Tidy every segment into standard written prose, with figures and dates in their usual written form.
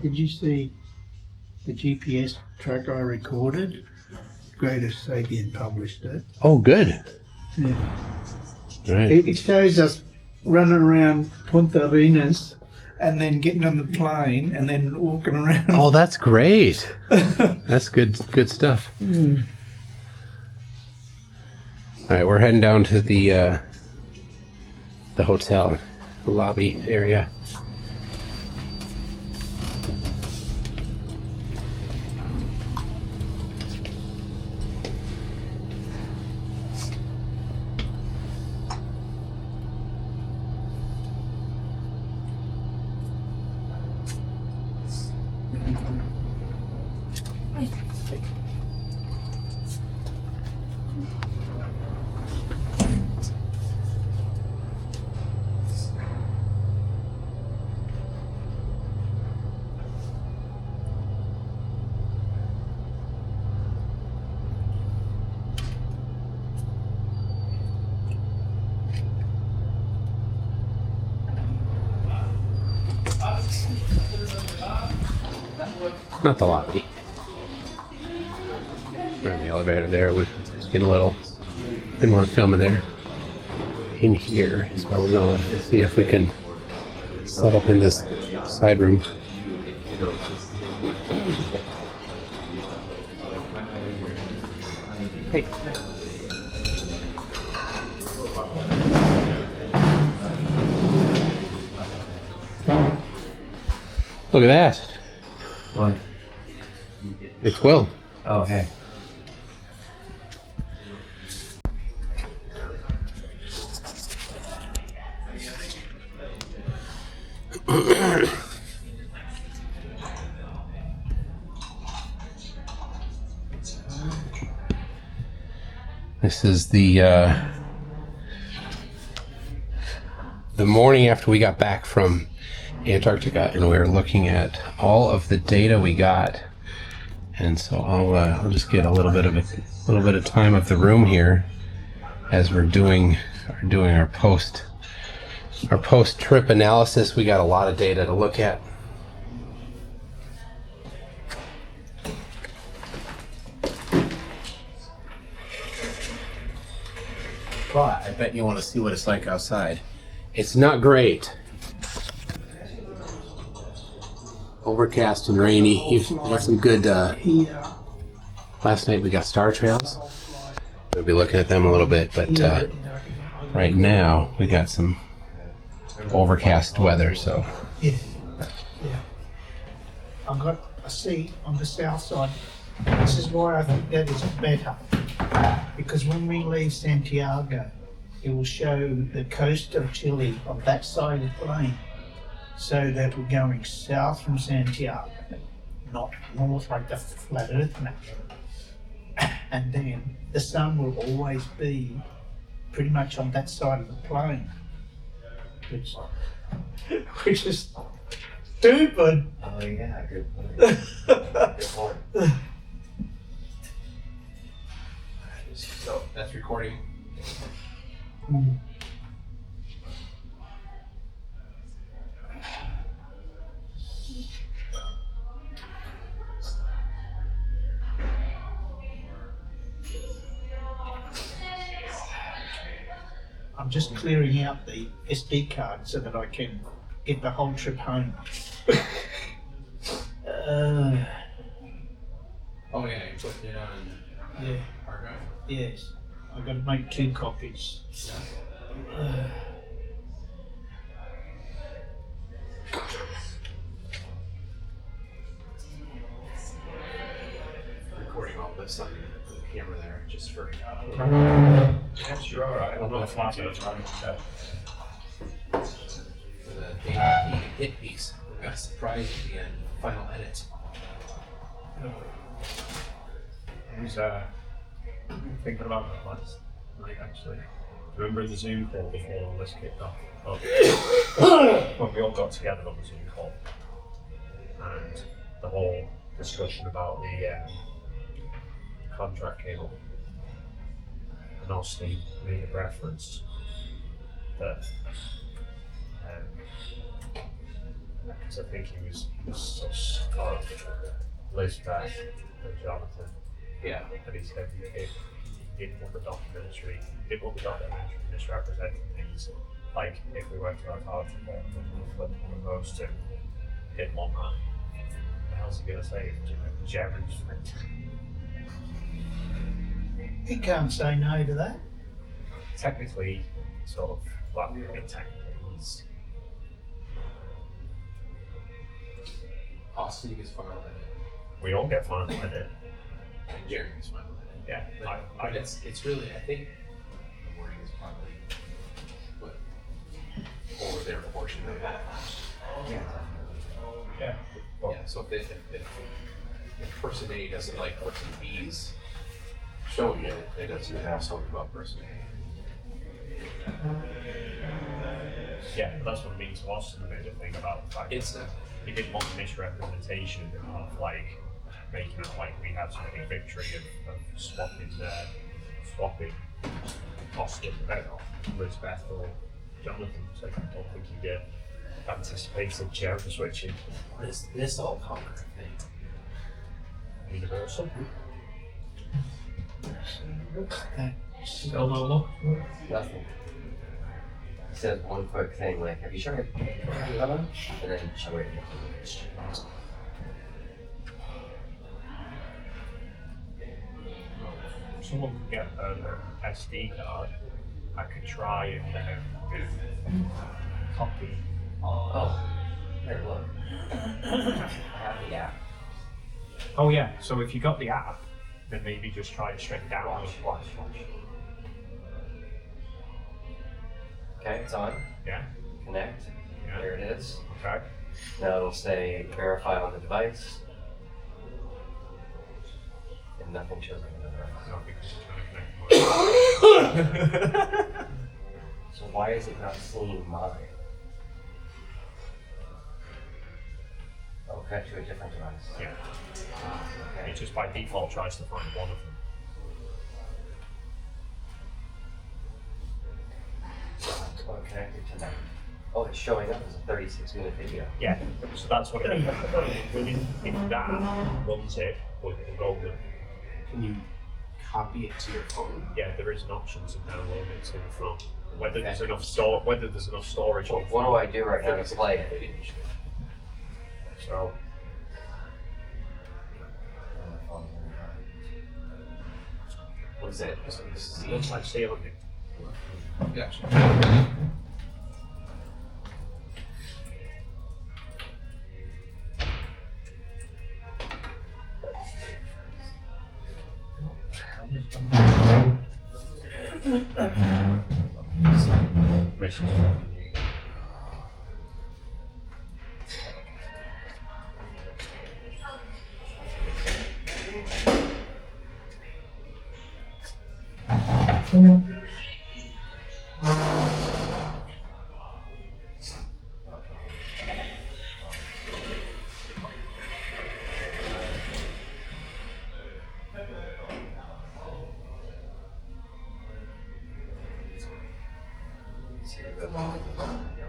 Did you see the GPS track I recorded? Greatest Sapien published it. Oh, good. Yeah. Right. It shows us running around Punta Arenas and then getting on the plane and then walking around. Oh, that's great. That's good stuff. Mm. All right, we're heading down to the hotel lobby area. Not the lobby. We're in the elevator there. We're just getting a little. Didn't want to film in there. In here is where we're going to see if we can set up in this side room. Hey. Look at that. What? It's Will. Oh, hey. This is the morning after we got back from Antarctica, and we were looking at all of the data we got. And so I'll just get a little bit of time of the room here as we're doing our post trip analysis. We got a lot of data to look at. But I bet you want to see what it's like outside. It's not great. Overcast and rainy. You've got some good. Last night we got star trails. We'll be looking at them a little bit, but right now we got some overcast weather. So Yeah. I've got a seat on the south side. This is why I think that is better. Because when we leave Santiago, it will show the coast of Chile on that side of the plane. So that we're going south from Santiago, not north like the flat earth map. And then the sun will always be pretty much on that side of the plane. Which is stupid. Oh, yeah, good point. Good point. So that's recording. Mm. I'm just clearing out the SD card so that I can get the whole trip home. Oh yeah, you put it on Yeah. hard drive. Yes, I've got to make 2 copies. Recording all this on the camera there, just for. Yes, you're all right. I don't know if it's time. For the big hit piece. We got a surprise at the end, final edit. I was thinking about that last night, actually. Remember the Zoom call before all this kicked off? When we all got together on the Zoom call, and the whole discussion about the contract came up, and Austin made a reference that because I think he was such Elizabeth and Jonathan. Yeah. And he said he didn't want the documentary misrepresenting things. Like if we went to Antarctica and we flipped one of those two, he didn't want that. What the hell's he gonna say? Jerry's friend. He can't say no to that. Technically, sort of, well, I mean, technically, he's. Austin gets final edit. We all get final edit. And Jerry gets final edit. Yeah, But it's really, I think the wording is probably what over their portion of that. yeah. Yeah, so if person A doesn't like person B's showing it, it doesn't have something about person A. Yeah, but that's what it means to Austin made a thing about the fact that he didn't want the misrepresentation of like making it like we had some big victory of swapping Austin, Elizabeth or Jonathan. So I don't think he did anticipate the chair for switching. What is this all conquer thing? Universal. Still no look. Nothing. He says one quick thing like, have you tried lemon? And then show it. Someone could get an SD card. I could try and copy. Oh, here, look. I have the app. Oh yeah, so if you got the app, then maybe just try and straight down. Watch. Okay, it's on. Yeah, Connect. Yeah. There it is. okay. Now it'll say verify on the device. And nothing shows up on the device. No, because you're trying to connect. So why is it not seeing mine? Oh, connect to a different device. Yeah, Okay. it just by default tries to find one of them. Oh, connected to that. Oh, it's showing up as a 36-minute video. Yeah, so that's what it means. If that runs it, we'll go with it. Can you copy it to your phone? Yeah, there is an option to download it to the phone. Whether there's enough storage. Well, what do I do right now to play it? So What's it? it looks like sailing. Gotcha. Mission.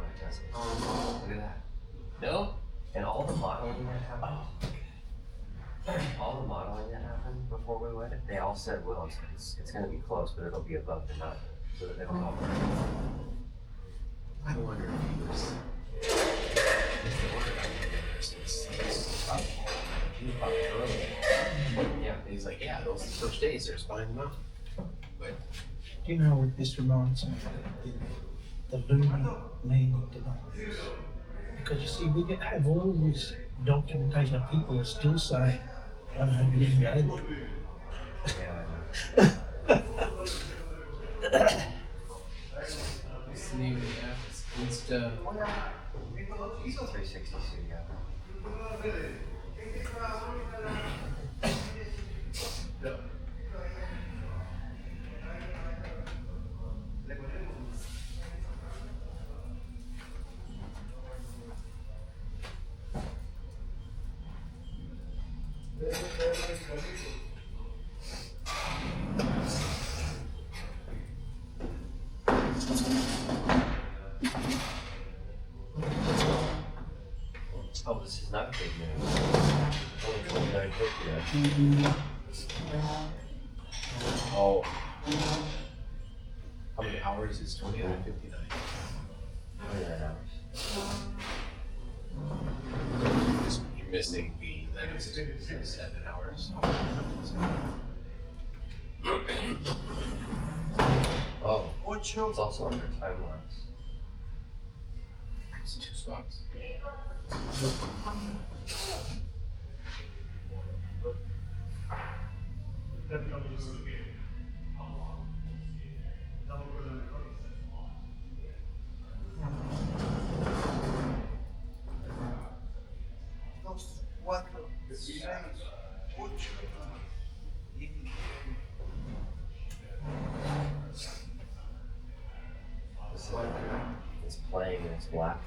Look at that. No? And all the modeling that happened. All the modeling that happened before we went, they all said, well, it's going to be close, but it'll be above the 9. So that they'll cover it. I wonder if he was. He was probably early. Yeah, and he's like, yeah, those first days, they're spying them out. But Do you know what this reminds me of? The looming landing device. Because you see, we have all this documentation of people are still saying, I don't know, we didn't go there. Yeah. what's the name of the app? It's Insta. 360 studio. not big news. Only 29.50. Oh. How many hours is 29.59? 29 hours. You're missing the 7 hours. Oh, it's also under time lapse. It's 2 spots. This one, it's playing and it's black.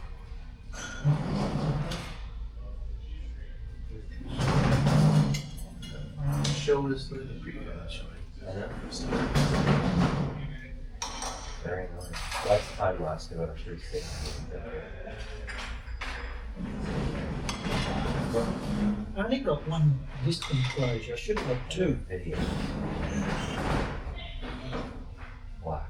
Show us the preview. I know. Very annoying. That's time lapse to go to 360. I only got one distant closure. I should have got 2. Video. Black.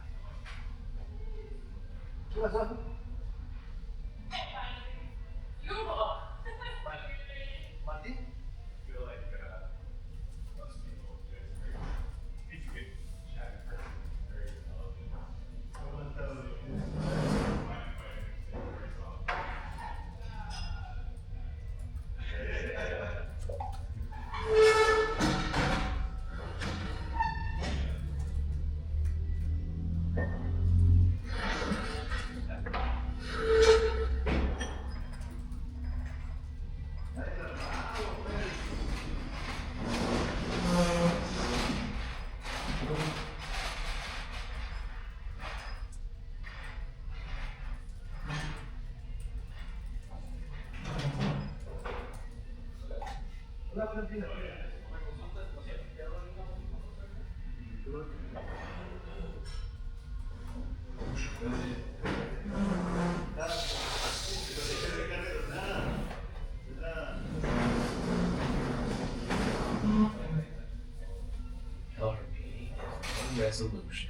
Resolution.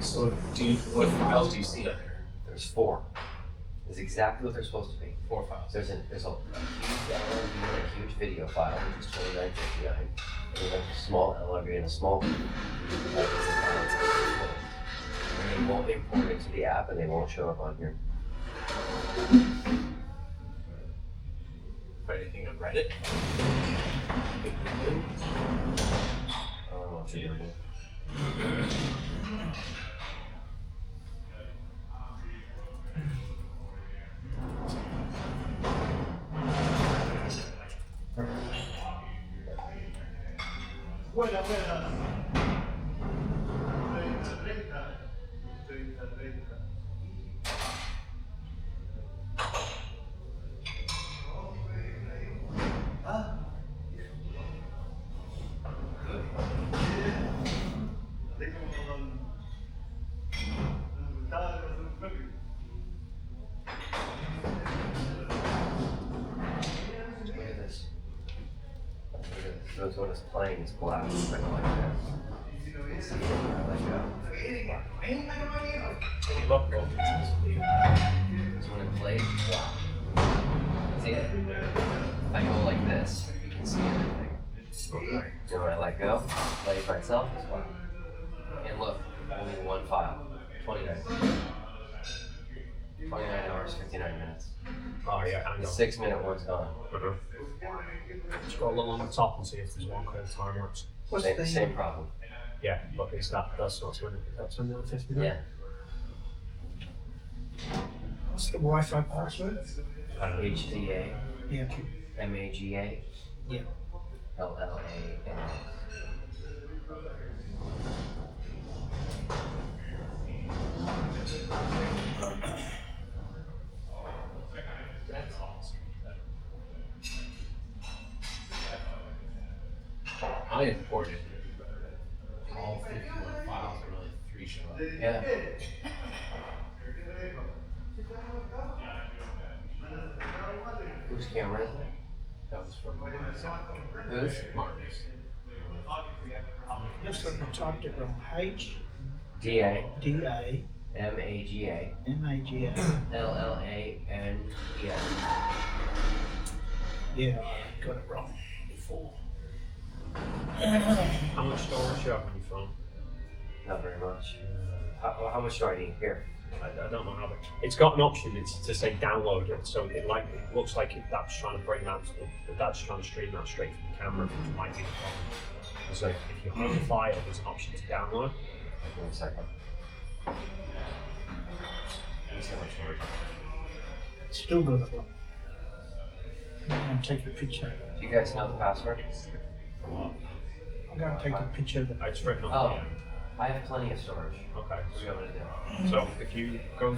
So, what files do you see on there? There's 4. It's exactly what they're supposed to be. 4 files. There's a huge LRV and a huge video file, which is 29.59. And then there's a small LRV and a small video. And they won't import it to the app and they won't show up on here. Anything on Reddit? I don't know what you're doing. So when it's playing, it's black. It's kind of like that. You can see it like so when it plays, it's black. See it? If I go like this, you can see everything. So when I let go, play by itself, it's black. And look, only one file. 29. 29 hours, 59 minutes. Oh yeah, I The know. 6-minute one's gone. Scroll along the top and see if there's one clear time lapse. What's Same, the same problem. Yeah, but it's that's not 20. That's 50. Yeah. What's the Wi-Fi password? HDA, Yeah. MAGA, Yeah. LLANS. I'm I imported all 51 files, and only 3 show up. Yeah. Whose camera is it? That was from Whose? Martin's. Looks like I typed it wrong. DA. HDA MAGA. MAGA. LLANES. Yeah, I got it wrong before. How much storage do you have on your phone? Not very much. How much do I need here? I don't know how much. It's got an option. It's to say download it, so it looks like that's trying to bring that's trying to stream that straight from the camera, which might be the problem. So if you have a file, there's an option to download. Give me a second. Let me see how much storage. Still got it wrong. I'm going to take a picture. Do you guys know the password? I'm going to take a picture of it. It's written on Oh, I have plenty of storage. Okay. What do you want me to do? So if you go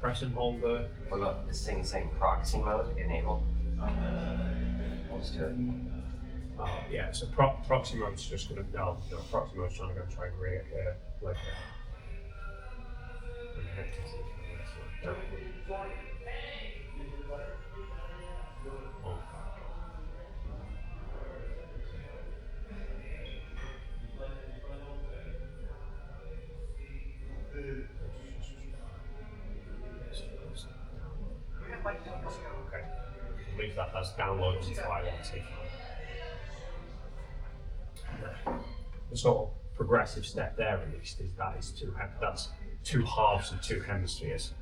press and hold the. What about this thing saying proxy mode enable? I'll just do it. Yeah, so proxy mode's just gonna proxy mode's trying to go try and create like okay. Leave that as download as a file and see. The sort of progressive step there, at least, is that's 2 halves of 2 hemispheres.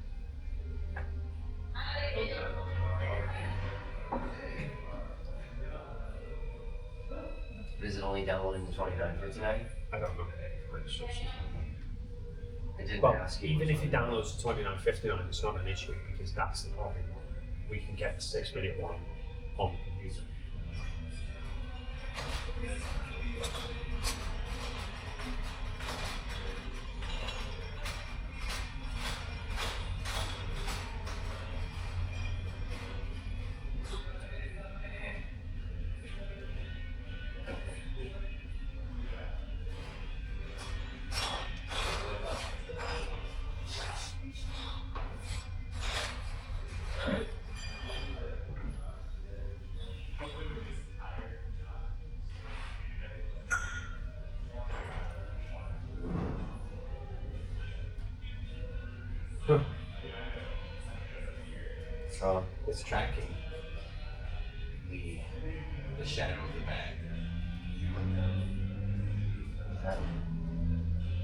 Is it only downloading the 2959? I don't know. It's just, It didn't well, ask you. even if it downloads to 2959, it's not an issue because that's the problem. We can get the 6-minute one on the computer. So, It's tracking the shadow of the bag.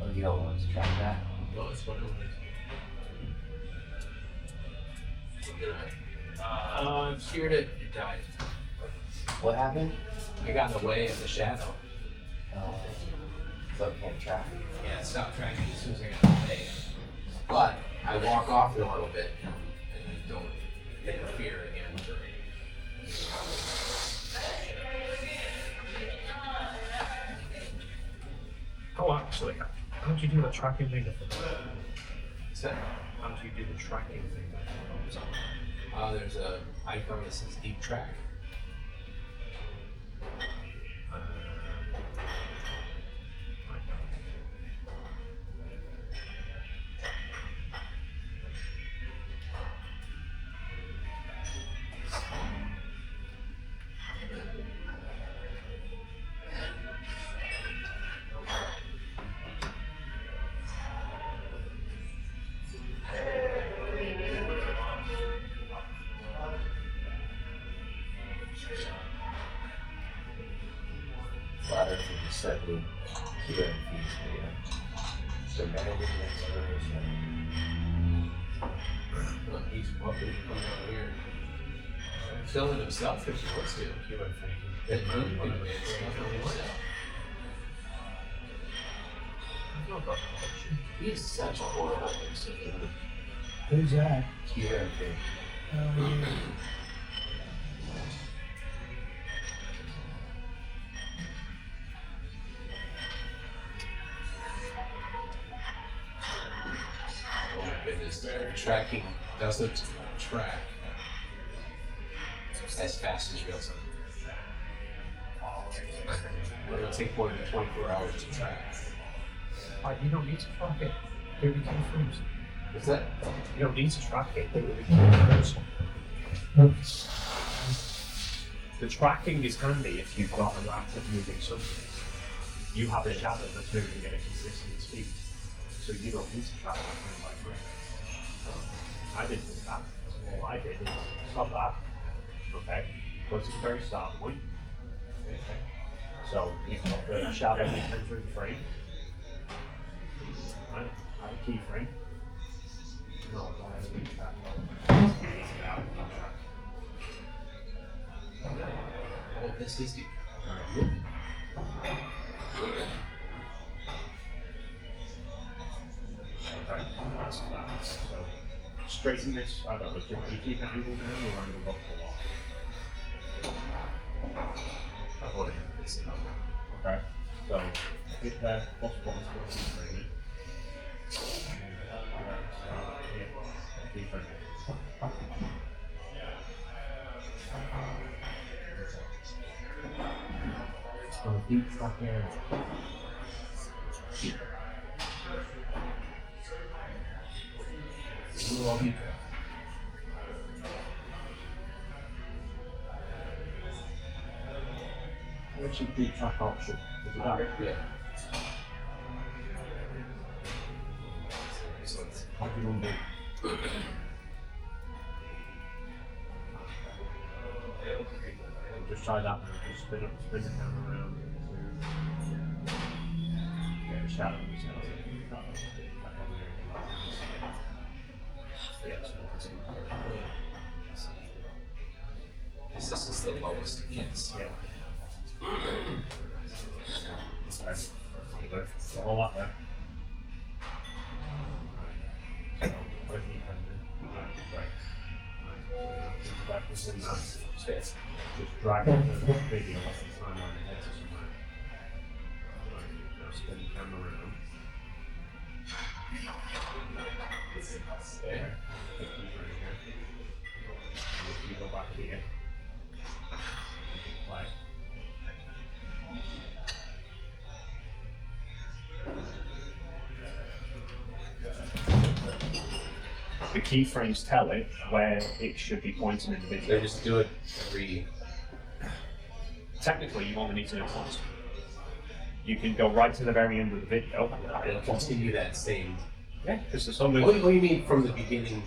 oh, you don't want to track that? Well, it's what it was. I'm scared it died. What happened? I got in the way of the shadow. So it can't track. Yeah, it stopped tracking as soon as I got in the way. But I walk off it a little bit and I don't interfere again. Oh, actually, how do you do the tracking thing? So, How do you do the tracking thing? there's a icon that says deep track. Ladder from the 70 kilo feet video. So managing exploration. Look, he's walking over here. Filming himself if he wants to. He's such a horrible person. Who's that? QMP. Yeah. Oh my goodness, their tracking doesn't track as fast as real time. It'll take more than 24 hours to track. You don't need to track it. Do the keyframes. What's that? You don't need to track it. Do the keyframes. The tracking is handy if you've got a rapid moving substance. You have a shadow that's moving at a consistent speed, so you don't need to track it frame by frame. I didn't do that. All I did is stop that. Okay, go to the very start point. Okay. So you've got the shadow entering the frame. Right, have a keyframe. No, I have a track. Oh, this is deep. Okay, that's that. So straighten this. I don't know. Do you keep an angle down or angle up a lot? I want to have this up. Okay. So hit there. Plus one to keyframe it. Keyframe it. So deep track area. What's your deep track option? Is it that? Yeah. What do you want to do? Just try that. Just spin the camera around. Get a shadow. This is the lowest it gets. Yeah. Okay. All that there. That was in that space. Just drag the video off the timeline ahead to somewhere. Right, now spin the camera around. There. If you go back here. Play. The keyframes tell it where it should be pointing in the video. They just do it every. Technically, you only need to know once. You can go right to the very end of the video. It'll continue that same. Yeah, because there's something. What do you mean from the beginning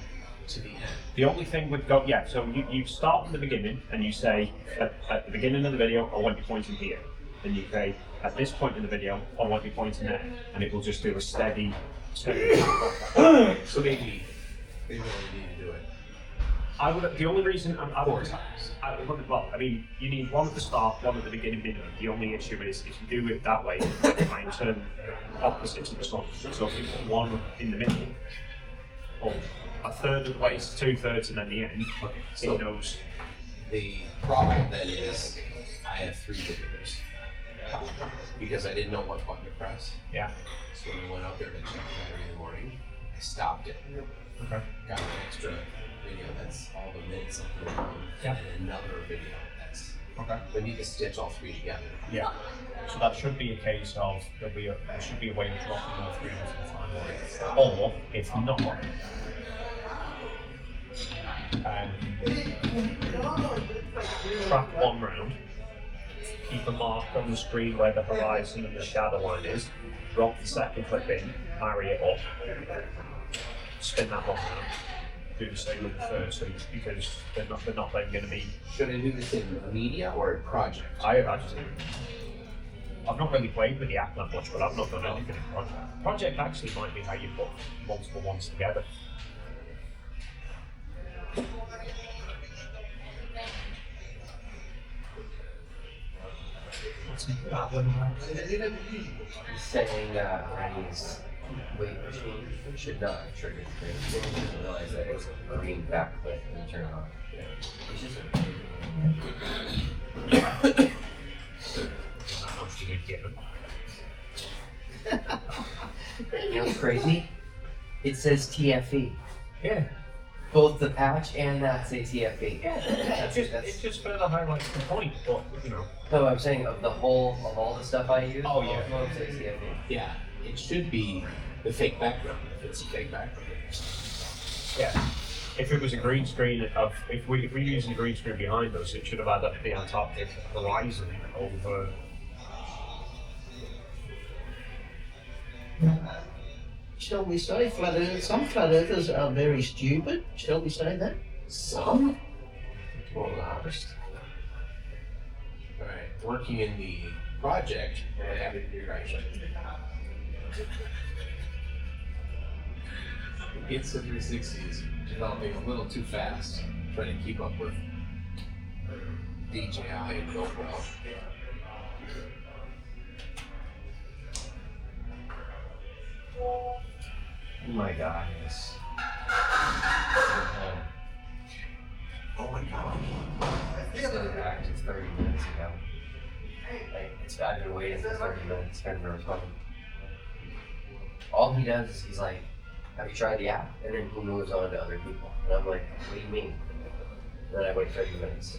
to the end? The only thing with go, yeah. So you start from the beginning and you say at the beginning of the video, I want you pointing here. Then you say at this point in the video, I want you pointing there, and it will just do a steady. So maybe we need to do it. I would. The only reason I 4 would. times. Well, I mean, you need one at the start, one at the beginning video. The only issue is if you do it that way, it might turn opposite to the song. So if you put one in the middle, or a third of the way to 2/3 and then the end, So- it knows. The problem then is I have 3 videos because I didn't know what button to press. Yeah. So when I went out there to check the battery in the morning, I stopped it. Okay. Got an extra video that's all the minutes of the round, Yeah. and another video that's. Okay. We need to stitch all 3 together. Yeah. So that should be a case of there should be a way of dropping all 3 into the timeline. Or if not, track one round. Keep a mark on the screen where the horizon and the shadow line is. Drop the second clip in, marry it up, spin that one round. Do the same with the third, so because they're not then going to be. Should I do this in media or in project? I've not really played with the app that much, but I've not done anything in project. Project actually might be how you put multiple ones together. That one, right? He's saying Rennie's weight machine should not trigger the green. He didn't realize that it was a green backlit and turn on. It's just How much do you give them? you know what's crazy? It says TFE. Yeah. Both the patch and that's a TFE. Yeah, it just further highlights the point, but you know. No, I'm saying of all the stuff I use, Oh, yeah. both say TFE. Yeah, it should be the fake background if it's a fake background. Yeah. If it was a green screen if we're using a green screen behind us, it should have had the Antarctic horizon over. Shall we say flat earth? Some flat earthers are very stupid. Shall we say that? Some? Well, honest. Alright, working in the project, what happened to your actually? It's the 360s developing a little too fast, trying to keep up with DJI and GoPro. Oh my god, yes. Oh my god. I set it active 30 minutes ago. I've been waiting for 30 minutes for him to respond. All he does is he's like, have you tried the app? And then he moves on to other people. And I'm like, what do you mean? And then I wait 30 minutes.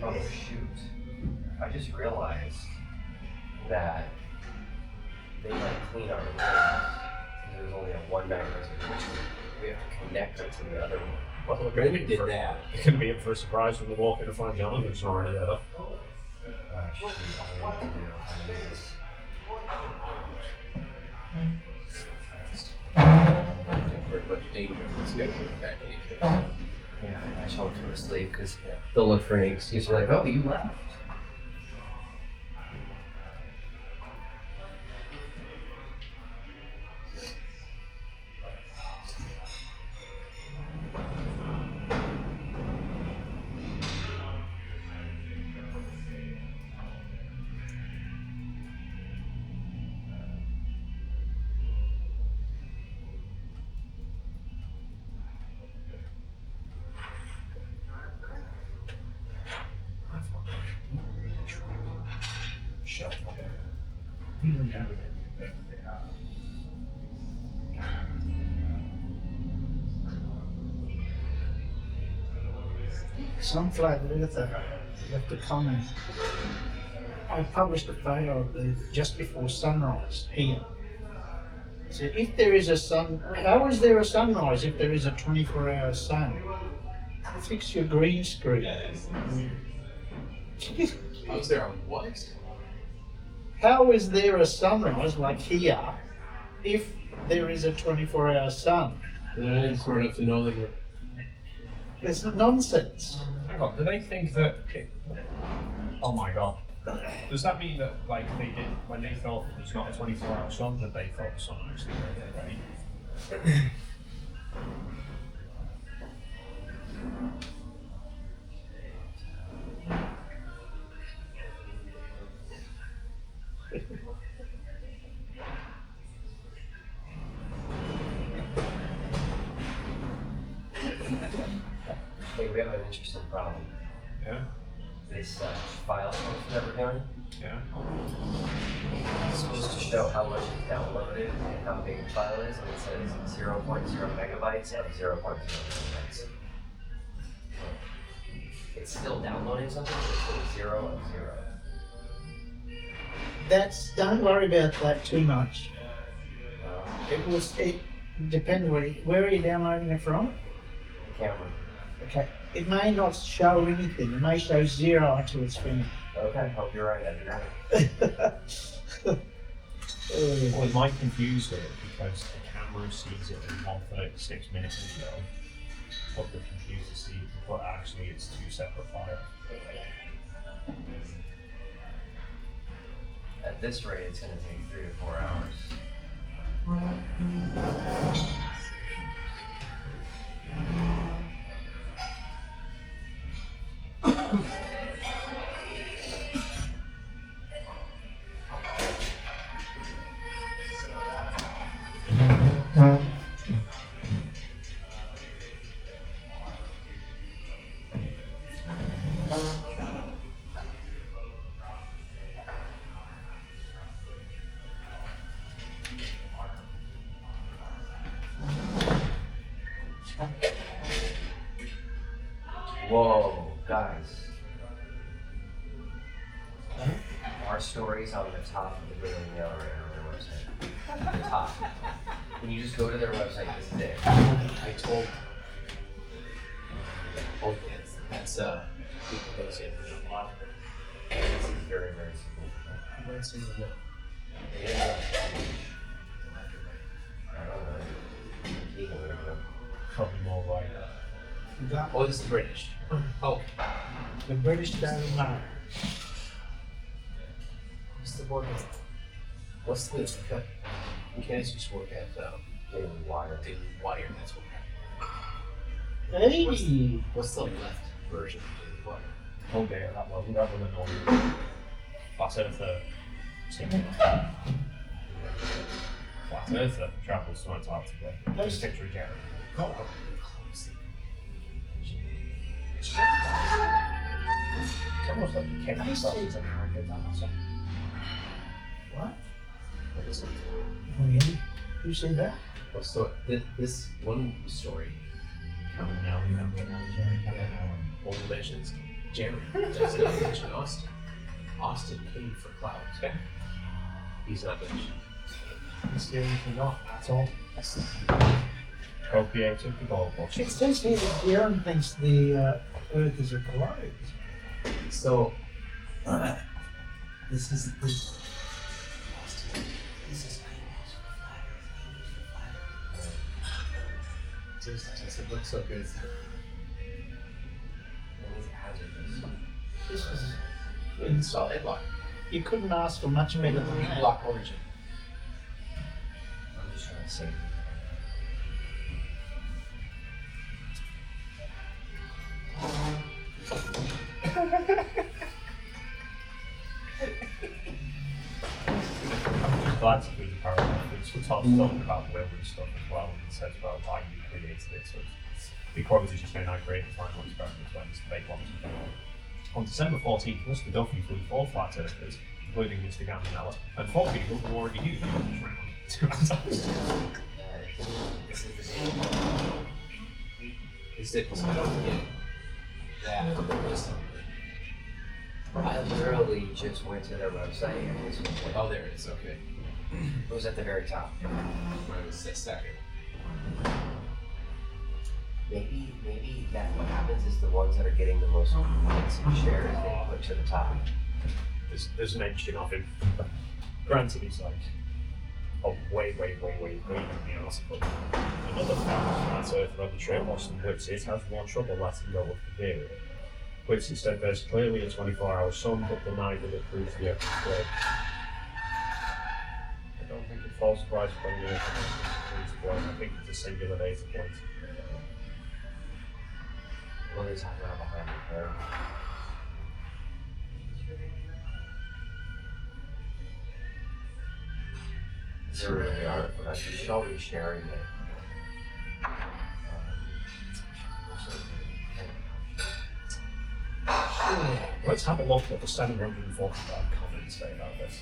Oh shoot. I just realized that they like clean our rooms. There's only a 1 meg resolution. We have to connect it to the other one. Well, look, Maybe did that. It could be in for a surprise when they walk in and find Jonathan's already there. Shoot, all I need to do is For much danger in the schedule back yeah, I told him to sleep because they'll look for any excuse. They're like, oh, you left. Some flat earther left a comment. I published a photo of the just before sunrise here. He said, if there is a sun, how is there a sunrise if there is a 24-hour sun? Fix your green screen. Was there a what? How is there a sunrise like here if there is a 24-hour sun? And I didn't smart enough to know that we're. It's nonsense. Hang on, do they think that? Oh my god. Does that mean that, like, they did, when they thought it's not a 24-hour sun, that they thought the sun actually went right? Hey, we have an interesting problem. Yeah, This file that we're doing yeah. is supposed to show how much is downloaded and how big the file is, and it says 0.0 megabytes and 0.0 megabytes. It's still downloading something, but it's 0 and 0. Don't worry about that too much. It depends where are you downloading it from? The camera. Okay. It may not show anything. It may show 0 until it's finished. Okay, hope you're right. I'd be right. Well, it might confuse it because the camera sees it in 136 minutes ago, but the computer sees it, but actually it's two separate files. At this rate, it's going to take 3 to 4 hours. my stories on the top of the Daily Mail right on their website. The top. When you just go to their website, this is it. I told. Oh, that's people goes in a lot. This is very, very significant. What's in the It is Probably more like That Oh, this is British. Oh, the British Daily Mail. what's the word? What's the mechanics used to work at Daily Wire. Daily Wire? That's what. Hey, What's the left version of Daily Wire? oh dear, that wasn't rather than normal. Flat Earther. Flat Earther travels to Antarctica. There's a picture of Jerry. Oh, It's almost like you can't stop it and get that also. what? what is it? Really? Who said that? What's the this one story? Now remember now, Jerry. Old legends. Jerry does not mention Austin. Austin came for clout. He's not mentioned. It's the anything not. That's all. Appropriated the gold It watch. says here that Darren thinks the Earth is a globe. So this is Austin. This is does it look so good? This is. Install headlock. You couldn't ask for much better than that. Block origin. I'm just trying to say. Glad to do the paragraph. It's talks about the will and stuff as well, and it says about why you created it. So the quote is just saying, I created final experiments when it's fake ones. On December 14th, Mr. Duffy flew 4 flat earthers, including Mr. Gambinella, and 4 people who already knew he was around to Antarctica. This is the same. Is it? So I don't forget that. I literally just went to their website and this was Oh, there it is. Okay. it was at the very top. Mine was the second. Maybe that what happens is the ones that are getting the most likes and shares they put to the top. There's an mention of him. Granted, he's like, oh, way in the article. Another famous flat earther on the trail, Boston Whitsitt, has more trouble letting go of the period. Whitsitt said there's clearly a 24-hour sun, but denied that it proves the Earth is square. I don't think it falls right when the Earth is square. I think it's a singular data point. What are they talking about behind the curve? It's a really article. You should all be sharing it. Let's have a look at the 745 comments say about this.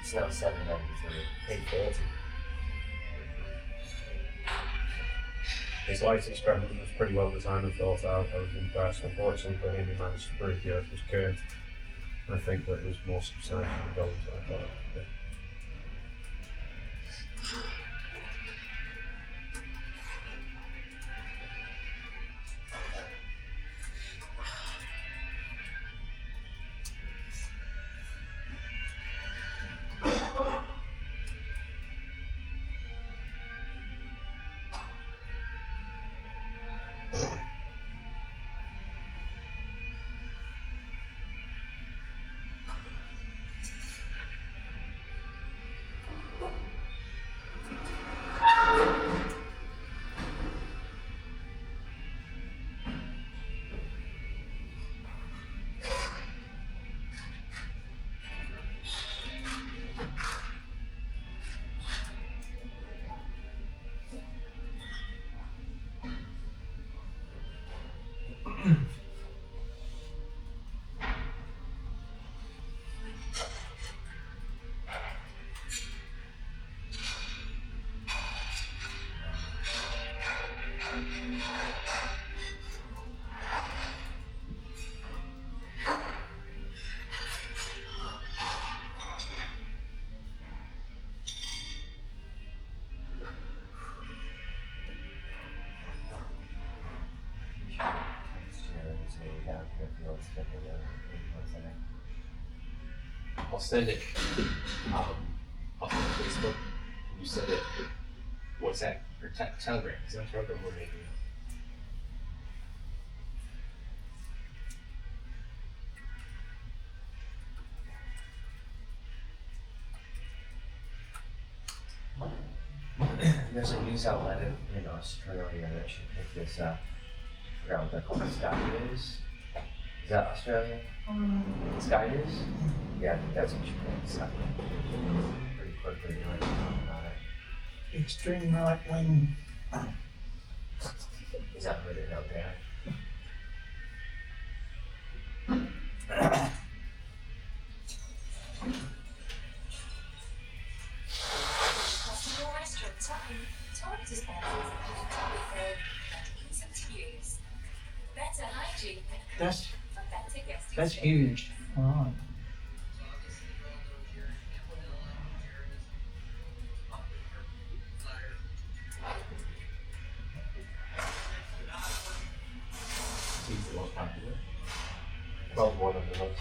It's now 793. 840. His light experiment was pretty well designed and thought out. I was impressed. Unfortunately, he managed to prove the Earth was curved. I think that it was more substantial than gold, so I thought. Yeah. down here if you want to stick it in. I'll send it. I'll send it to Facebook. You send it. WhatsApp or Telegram. Is that what we're making? There's a news outlet in Australia that should pick this up. I forgot what they're called. Sky News. Is that Australia? Sky News? Yeah, I think that's what you pick this up. Pretty quickly, you know, about it. Extreme right wing. Is that what it out there? Your restaurants are toilet dispensers and easy to use. Better hygiene That's for better guest that's experience. huge. Right. He's the most popular. Well, one of the most.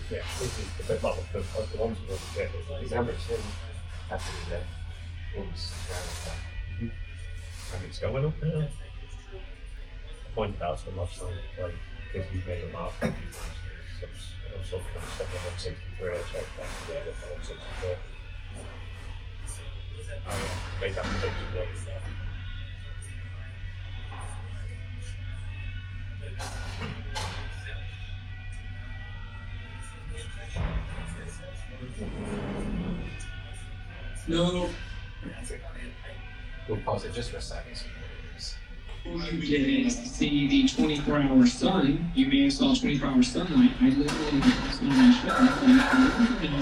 Yeah, this is the ones that we're get is like He's number 2 after the Wings. and it's going up now. I pointed out to him last night, like, because he's made a mark. So kind of stuff on 163, I checked that, yeah, that's on 164. I made that prediction there. No, We'll pause it just for a second. all you did is see the 24-hour sun. You may have saw 24-hour sunlight. I literally was on my show. And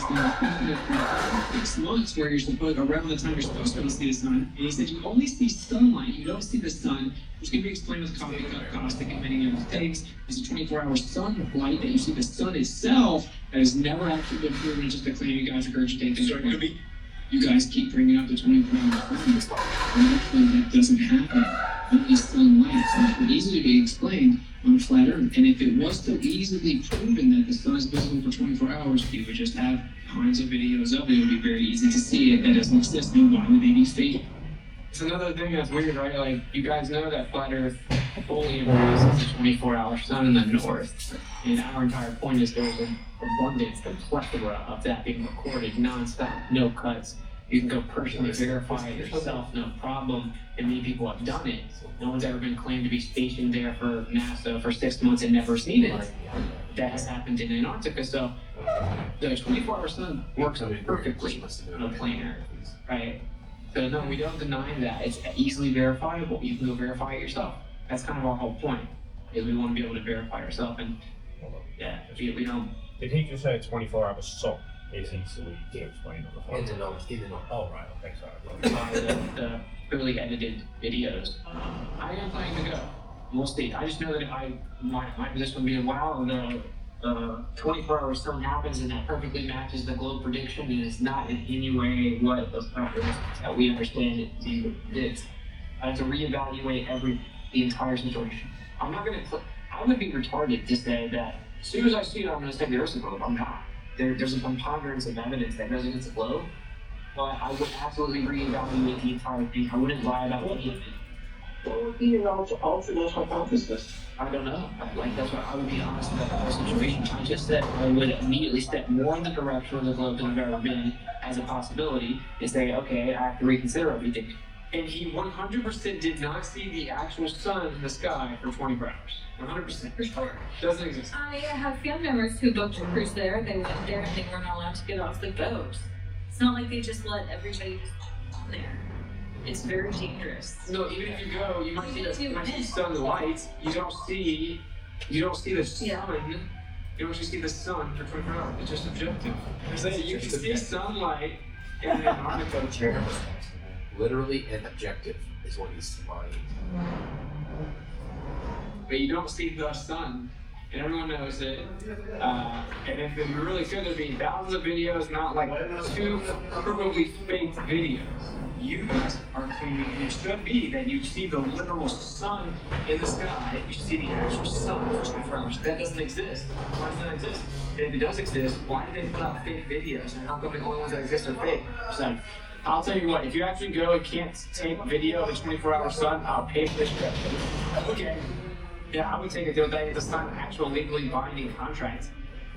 it's 6 months where you're supposed, around the time you're supposed to see the sun. And he said you only see sunlight. You don't see the sun, which can be explained with coffee cup caustic and many other things. It's a 24-hour sunlight that you see the sun itself that has never actually been proven. Just a claim you guys regurgitate things. You guys keep bringing up the 24-hour sun. And actually, that doesn't happen. Only sunlight is not easily to be explained on flat Earth. And if it was so easily proven that the sun is visible for 24 hours, you would just have kinds of videos of it. It would be very easy to see it. That doesn't exist. Then why would they be fake? It's another thing that's weird, right? Like, you guys know that flat Earth fully embraces the 24-hour sun in the north. And our entire point is there's an abundance, a plethora of that being recorded nonstop, no cuts. You can go personally verify it yourself, no problem. And many people have done it. No one's ever been claimed to be stationed there for NASA for 6 months and never seen it. That has happened in Antarctica. So the 24-hour sun works perfectly on a planet Earth, right? So no, we don't deny that. It's easily verifiable. You can go verify it yourself. That's kind of our whole point, is we want to be able to verify ourselves. And yeah, we don't. Did he just say 24 hours sun? Is he silly to explain on the phone? In the north. Oh, right, okay, sorry. The early edited videos. I am planning to go. We'll see. I just know that my position would be, wow, the 24-hour sun happens and that perfectly matches the globe prediction, and it's not in any way what those factors that we understand it is. I have to reevaluate the entire situation. I'm not going to. I would be retarded to say that as soon as I see it, I'm going to say the Earth's a globe. I'm not. There's a preponderance of evidence that goes against the globe, but I would absolutely reevaluate the entire thing. I wouldn't lie about any of it. What would be your alternate hypothesis? I don't know. That's why I would be honest about the whole situation. I just said I would immediately step more in the direction of the globe than I've ever been as a possibility and say, okay, I have to reconsider everything. And he 100% did not see the actual sun in the sky for 24 hours. 100%. For sure. Doesn't exist. I have family members who booked a cruise there. They went there and they weren't allowed to get off the boat. It's not like they just let everybody on there. It's very dangerous. No, even if you go, you might You see do the it. sunlight. You don't see the sun. Yeah. You don't actually see the sun for 24 hours. It's just subjective. You can see sunlight in Antarctica. Literally and objective is what he's implying. But you don't see the sun and everyone knows it. And if it really could, there'd be thousands of videos, not like 2 provably faked videos. You guys are claiming, and it should be, that you see the literal sun in the sky. You see the actual sun for 24 hours. That doesn't exist. Why does that exist? If it does exist, why did they put out fake videos? And how come the only ones that exist are fake? So, I'll tell you what, if you actually go and can't take video of a 24-hour sun, I'll pay for this trip. Okay. Yeah, I would take a deal that to sign an actual legally binding contract.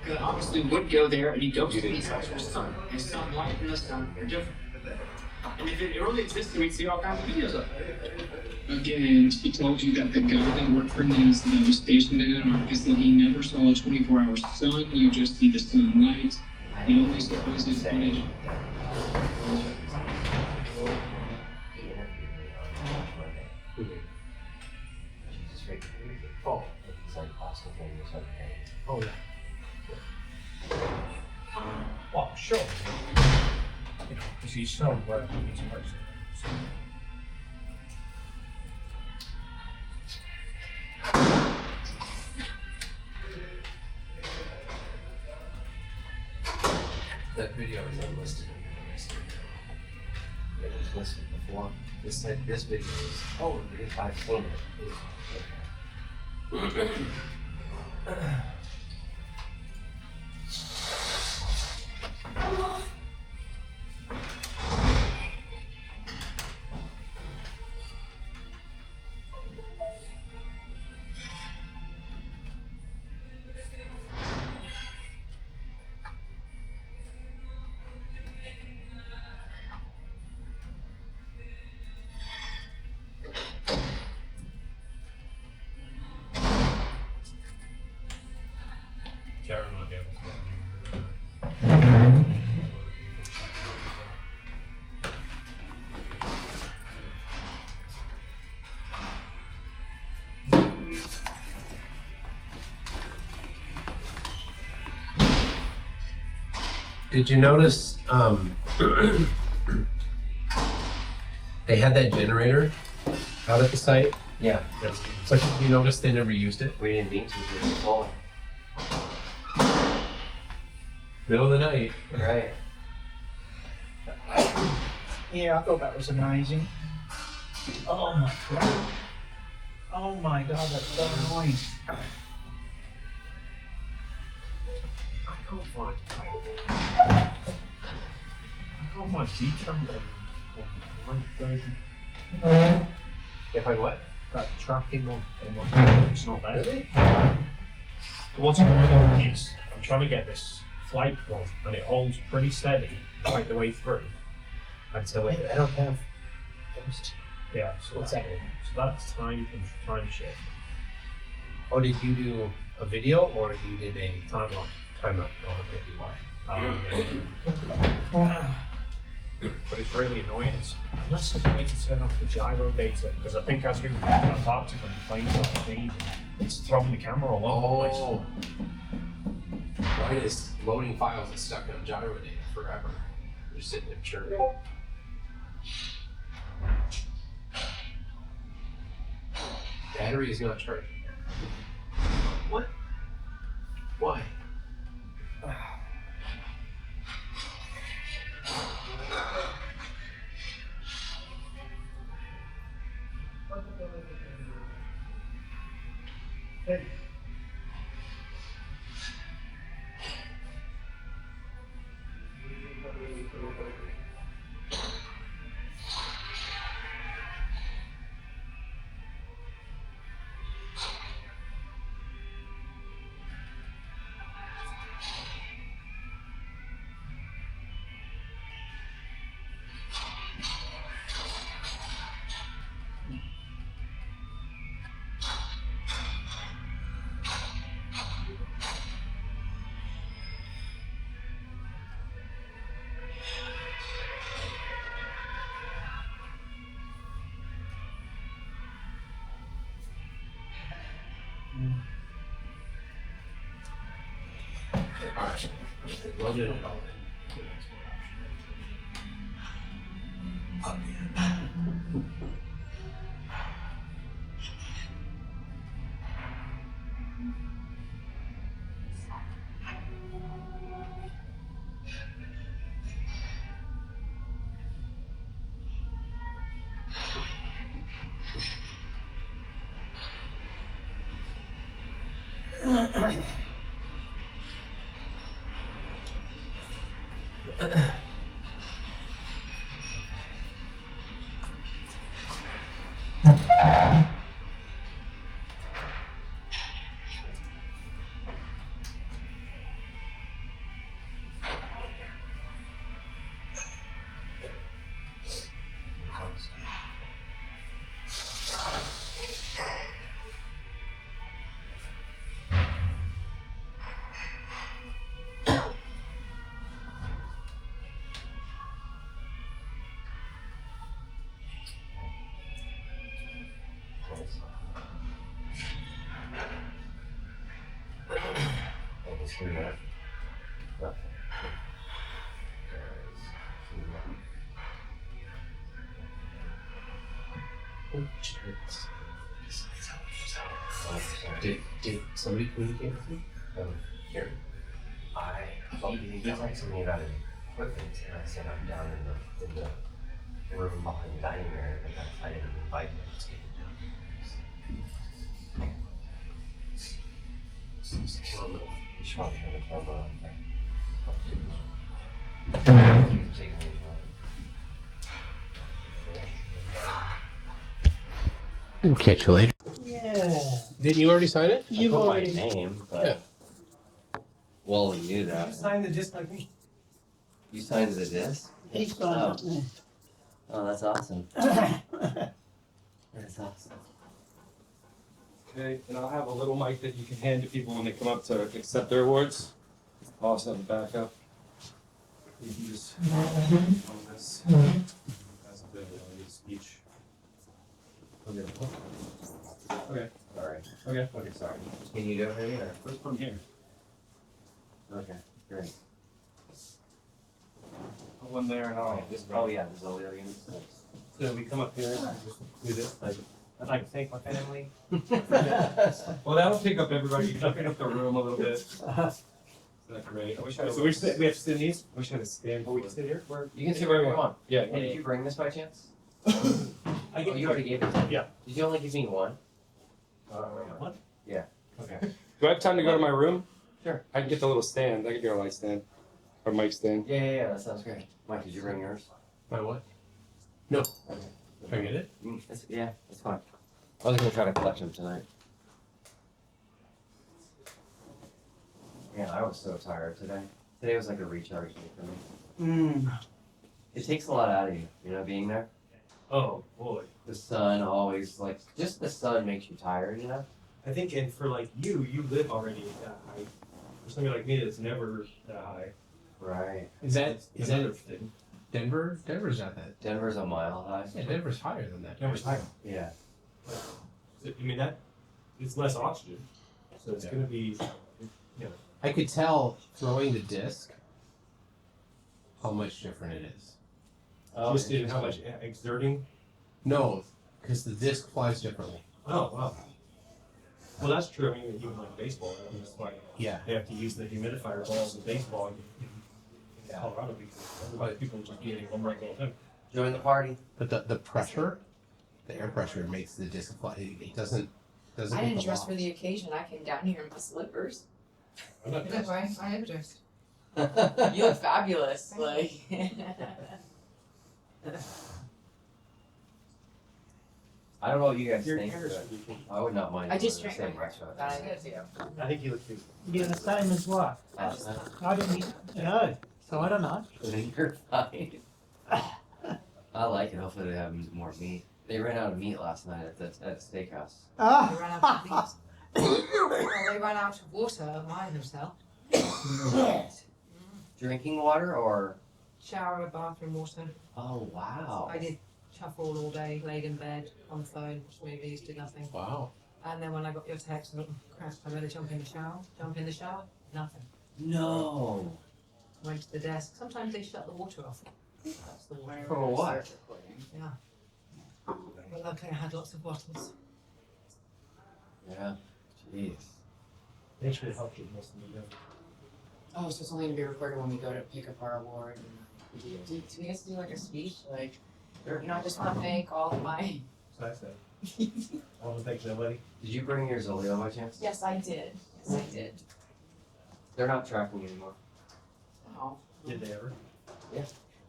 Because I obviously would go there and you don't see the actual sun. The sunlight and the sun are different. And if it really existed, we'd see all kinds of videos of it. Again, he told you that the guy that worked for NASA that was stationed in Antarctica said he never saw a 24-hour sun, you just see the sunlight. The only supposed footage. Oh, yeah. Well, sure. You know, because he's so well, he's person. So. That video is unlisted in the list. It was listed before. This video is, oh, I've seen it. Okay. Karen might be able to. Did you notice they had that generator out at the site? Yeah, But did you notice they never used it? we didn't need to, we were falling. Middle of the night. Right. Yeah, I thought that was amazing. Oh my god. Oh my god, that's so annoying. I can't find detail on version. If I what? That tracking on my it's not there. What's going on is I'm trying to get this flight one and it holds pretty steady right the way through until it I don't have. yeah, so What's that's, that? so that's time shift. Oh, did you do a video or you did a Timeline. timeout? But it's really annoying. Unless there's a way to turn off the gyro data, because I think as we move to Antarctica and the planes are changing, it's throwing the camera all over the place. Mine is loading files that's stuck on gyro data forever. They're sitting there churning. Battery is not charging. What? Why? Alright. Loaded it all in. Did somebody communicate with you? Here. He texted me about equipment, and I said I'm down in the room behind the dining area, but I didn't invite him to get down. You should probably have a camera on there. We'll catch you later. Yeah. Didn't you already sign it? You've I put my already. name, but Yeah. Wally knew that. Sign the disc like me. You signed the disc? He's signed it Oh, that's awesome. now. That's awesome. Okay, and I'll have a little mic that you can hand to people when they come up to accept their awards. I'll also have a backup. You can just on this. That's a bit of a speech. Okay. Sorry. Okay. Okay, sorry. Can you do it for me or? First one here. Okay, great. One there and all. Oh yeah, there's all the other units. So we come up here and just do this. I'd like to thank my family. Well, that'll pick up everybody. You can pick up the room a little bit. That's great. I wish I. So we have to sit in these. I wish I had a stand. But we can sit here. You can sit wherever you want. Yeah. Hey, did you bring this by chance? I Oh, you already gave it to me? Yeah. Did you only give me one? What? Yeah. Okay. Do I have time to go to my room? Sure. I can get the little stand. I can get a light stand. Or mic stand. Yeah, that sounds great. Mike, did you bring yours? My what? No. Okay. Can I get it? Yeah, that's fine. I was gonna try to collect them tonight. Man, I was so tired today. Today was like a recharge day for me. It takes a lot out of you, you know, being there. Oh boy. The sun always, like, just the sun makes you tired, you know? I think, and for like you live already at that height. For somebody like me that's never that high. Right. Is that Another thing. Denver? Denver's not that. Denver's a mile high. Yeah, Denver's higher than that. Denver's higher. Yeah. I mean that, it's less oxygen, so it's Yeah. gonna be, you know. I could tell throwing the disc how much different it is. Just in how much exerting. No, because the disc flies differently. Oh wow. Well, that's true. I mean, even like baseball, I mean, that's why Yeah. they have to use the humidifier balls in baseball in Colorado because otherwise people just getting home right all the time. Join the party. But the pressure, the air pressure makes the disc fly. It doesn't I didn't go dress off. for the occasion. I came down here in my slippers. I'm not That's why I am dressed. I You look fabulous. Like. don't know what you guys Your think, hair's but I would not mind. I just going to drank the my same restaurant. That I did too. I think you look too. You're the same as what? Last night. I didn't go, so I don't know. I think you're fine. I like it. Hopefully they have more meat. They ran out of meat last night at the steakhouse. They ran out of things. Well, they ran out of water at my hotel. Drinking water or? Shower, bathroom water. Oh wow. I did shuffle all day, laid in bed, on the phone, watched movies, did nothing. Wow. And then when I got your text, I thought, crap, I better jump in the shower. Jump in the shower, nothing. No. Went to the desk. Sometimes they shut the water off. That's the water. For what? Yeah. But luckily I had lots of bottles. Yeah. Jeez. They should help you most of the Oh, so it's only gonna be recorded when we go to pick up our award. Do we get to do like a speech? Like, you know, I just want to thank all of So I said, I want to thank nobody. Did you bring your Zolio by chance? Yes, I did. Yes, I did. They're not tracking anymore. Oh, Did they ever?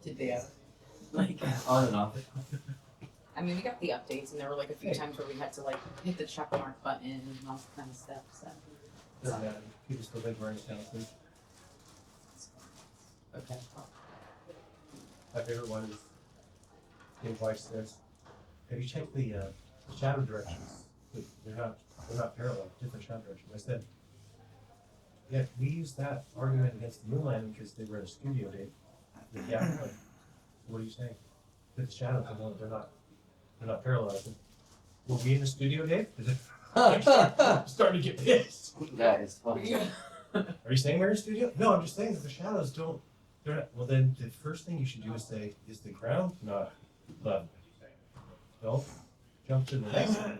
did they ever? Like on and off. I mean, we got the updates, and there were like a few times where we had to like hit the check mark button and all that kind of stuff. So. Doesn't matter. People still think we're in town. Okay. My favorite one is Dave Weiss says, "Have you checked the shadow directions? They're not parallel, different shadow directions." I said, "Yeah, we used that argument against the moon landing because they were in a studio, Dave." Yeah, like, what are you saying? That the shadows they're not parallel. I said, "Were we in the studio, Dave?" I'm starting to get pissed. That is funny. Are you saying we're in a studio? No, I'm just saying that the shadows don't. They're not. Well, then the first thing you should do is say, "Is the ground not level?" No. Jump to the next one.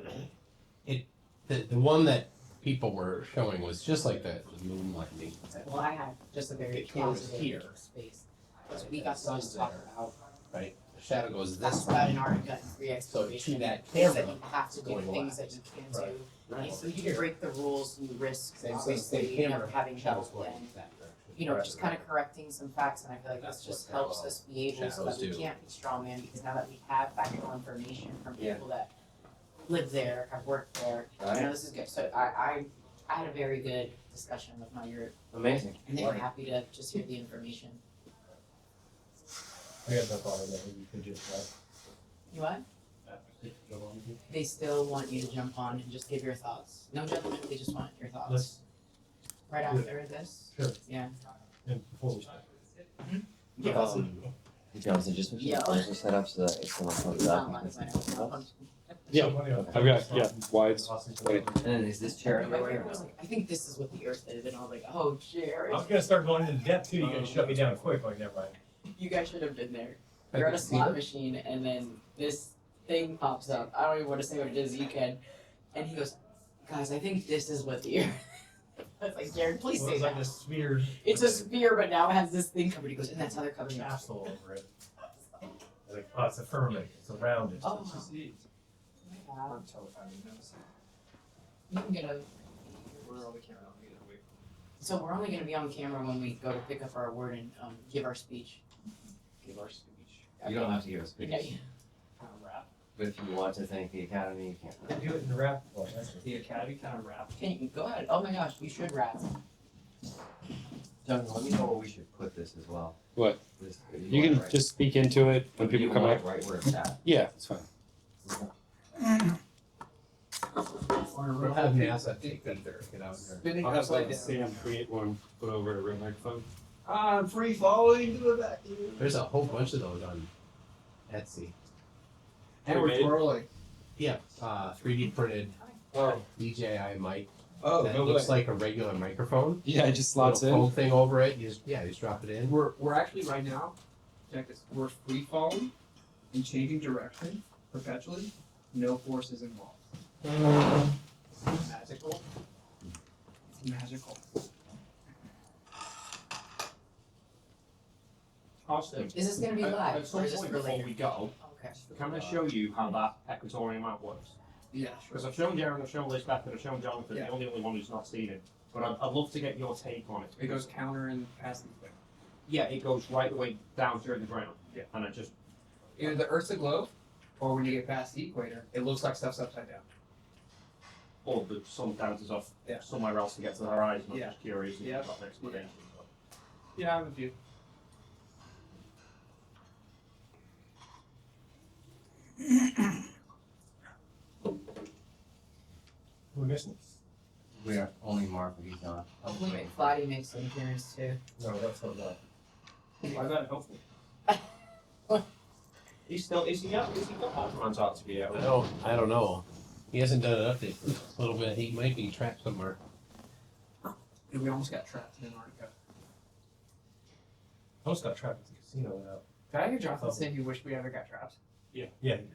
The one that people were showing was just like the moon landing. Well, I had just a very It was positive here. space. So we got to just talk about Right? The shadow goes that's this about way. Antarctica and free So exploration. to that Things that camera, you have to do, going things left. that you can't Right. do. Right. So you can break the rules, you risk Same obviously camera, never having shadows help going and that direction. you know, just kind of correcting some facts, and I feel like That's this just what helps parallel us be able so that shadows we do. can't be strongman, because now that we have factual information from Yeah. people that live there, have worked there, you Right. know, this is good. So I had a very good discussion with my group, Amazing. and they were happy to just hear the information. I got no problem with that. You could just You what? go on. They still want you to jump on and just give your thoughts. No judgment, they just want your thoughts. Let's Right after this? Sure. Yeah. and before we start. Johnson, just make sure the doors are set up so that if someone comes Not up. unless I know. Yeah, So funny, I've got wides. Wait. And then is this chair My everywhere? favorite was like, I think this is what the Earth did, and I was like, oh, Jared, I was gonna start going into depth too. You gotta shut me down quick. Like, never mind. you guys should have been there. I You're on can a see slot it. machine, and then this thing pops up. I don't even want to say what it is. You can, and he goes, "Guys, I think this is what the Earth." I was like, "Jared, please Well, say it's like that." a sphere. It's a sphere, but now it has this thing covered. He goes, "And that's how they're covering it." capsule over it. Like, oh, it's a firmament. It's around it. Oh, wow. You can get a. So we're only going to be on camera when we go to pick up our award and give our speech. Give our speech. You don't have to give a speech. Okay. But if you want to thank the Academy, you can. They do it in the rap. Well, that's it. The Academy kind of rap. Can you go ahead? Oh my gosh, you should rap. John, let me know where we should put this as well. What? This, You can just speak into it when people come back. up. Right where it's at. Yeah, it's fine. We'll have NASA take that there. Get out there. Spinning I'll have upside like down. Sam create one, put over a real microphone. I'm free falling to the vacuum. There's a whole bunch of those on Etsy. And we're Made? twirling. Yeah, 3D printed Oh. DJI mic Oh, that no looks way. like a regular microphone. Yeah, it just slots Little in. foam thing over it. You just drop it in. We're actually right now, check this, we're free falling and changing direction perpetually. No forces involved. It's magical. It's magical. Austin. Is this going to be live? At some or is this point for before later? we go, Okay. can I show you how that equatorial map works? Yeah, Because I've shown Darren, I've shown Liz Beck, and I've shown Jonathan, Yeah. the only one who's not seen it. But I'd love to get your take on it. It goes counter and past the equator. Yeah, it goes right the way down through the ground. Yeah. And it just, Either the Earth's a globe, or when you get past the equator, it looks like stuff's upside down. or the sun bounces off Yeah. somewhere else to get to the horizon. I'm Yeah. just curious if Yeah. you've got an explanation. Yeah, I'm with you. We're missing. We are only Mark if he's not. Hopefully McFlotty makes an appearance too. No, that's not that. Why that helpful? He's still, is he got back from Antarctica yet? I don't know. He hasn't done an update for a little bit. He might be trapped somewhere. We almost got trapped in Antarctica. Almost got trapped at the casino without. Did I hear Jonathan say he wished we ever got trapped? Yeah, he did.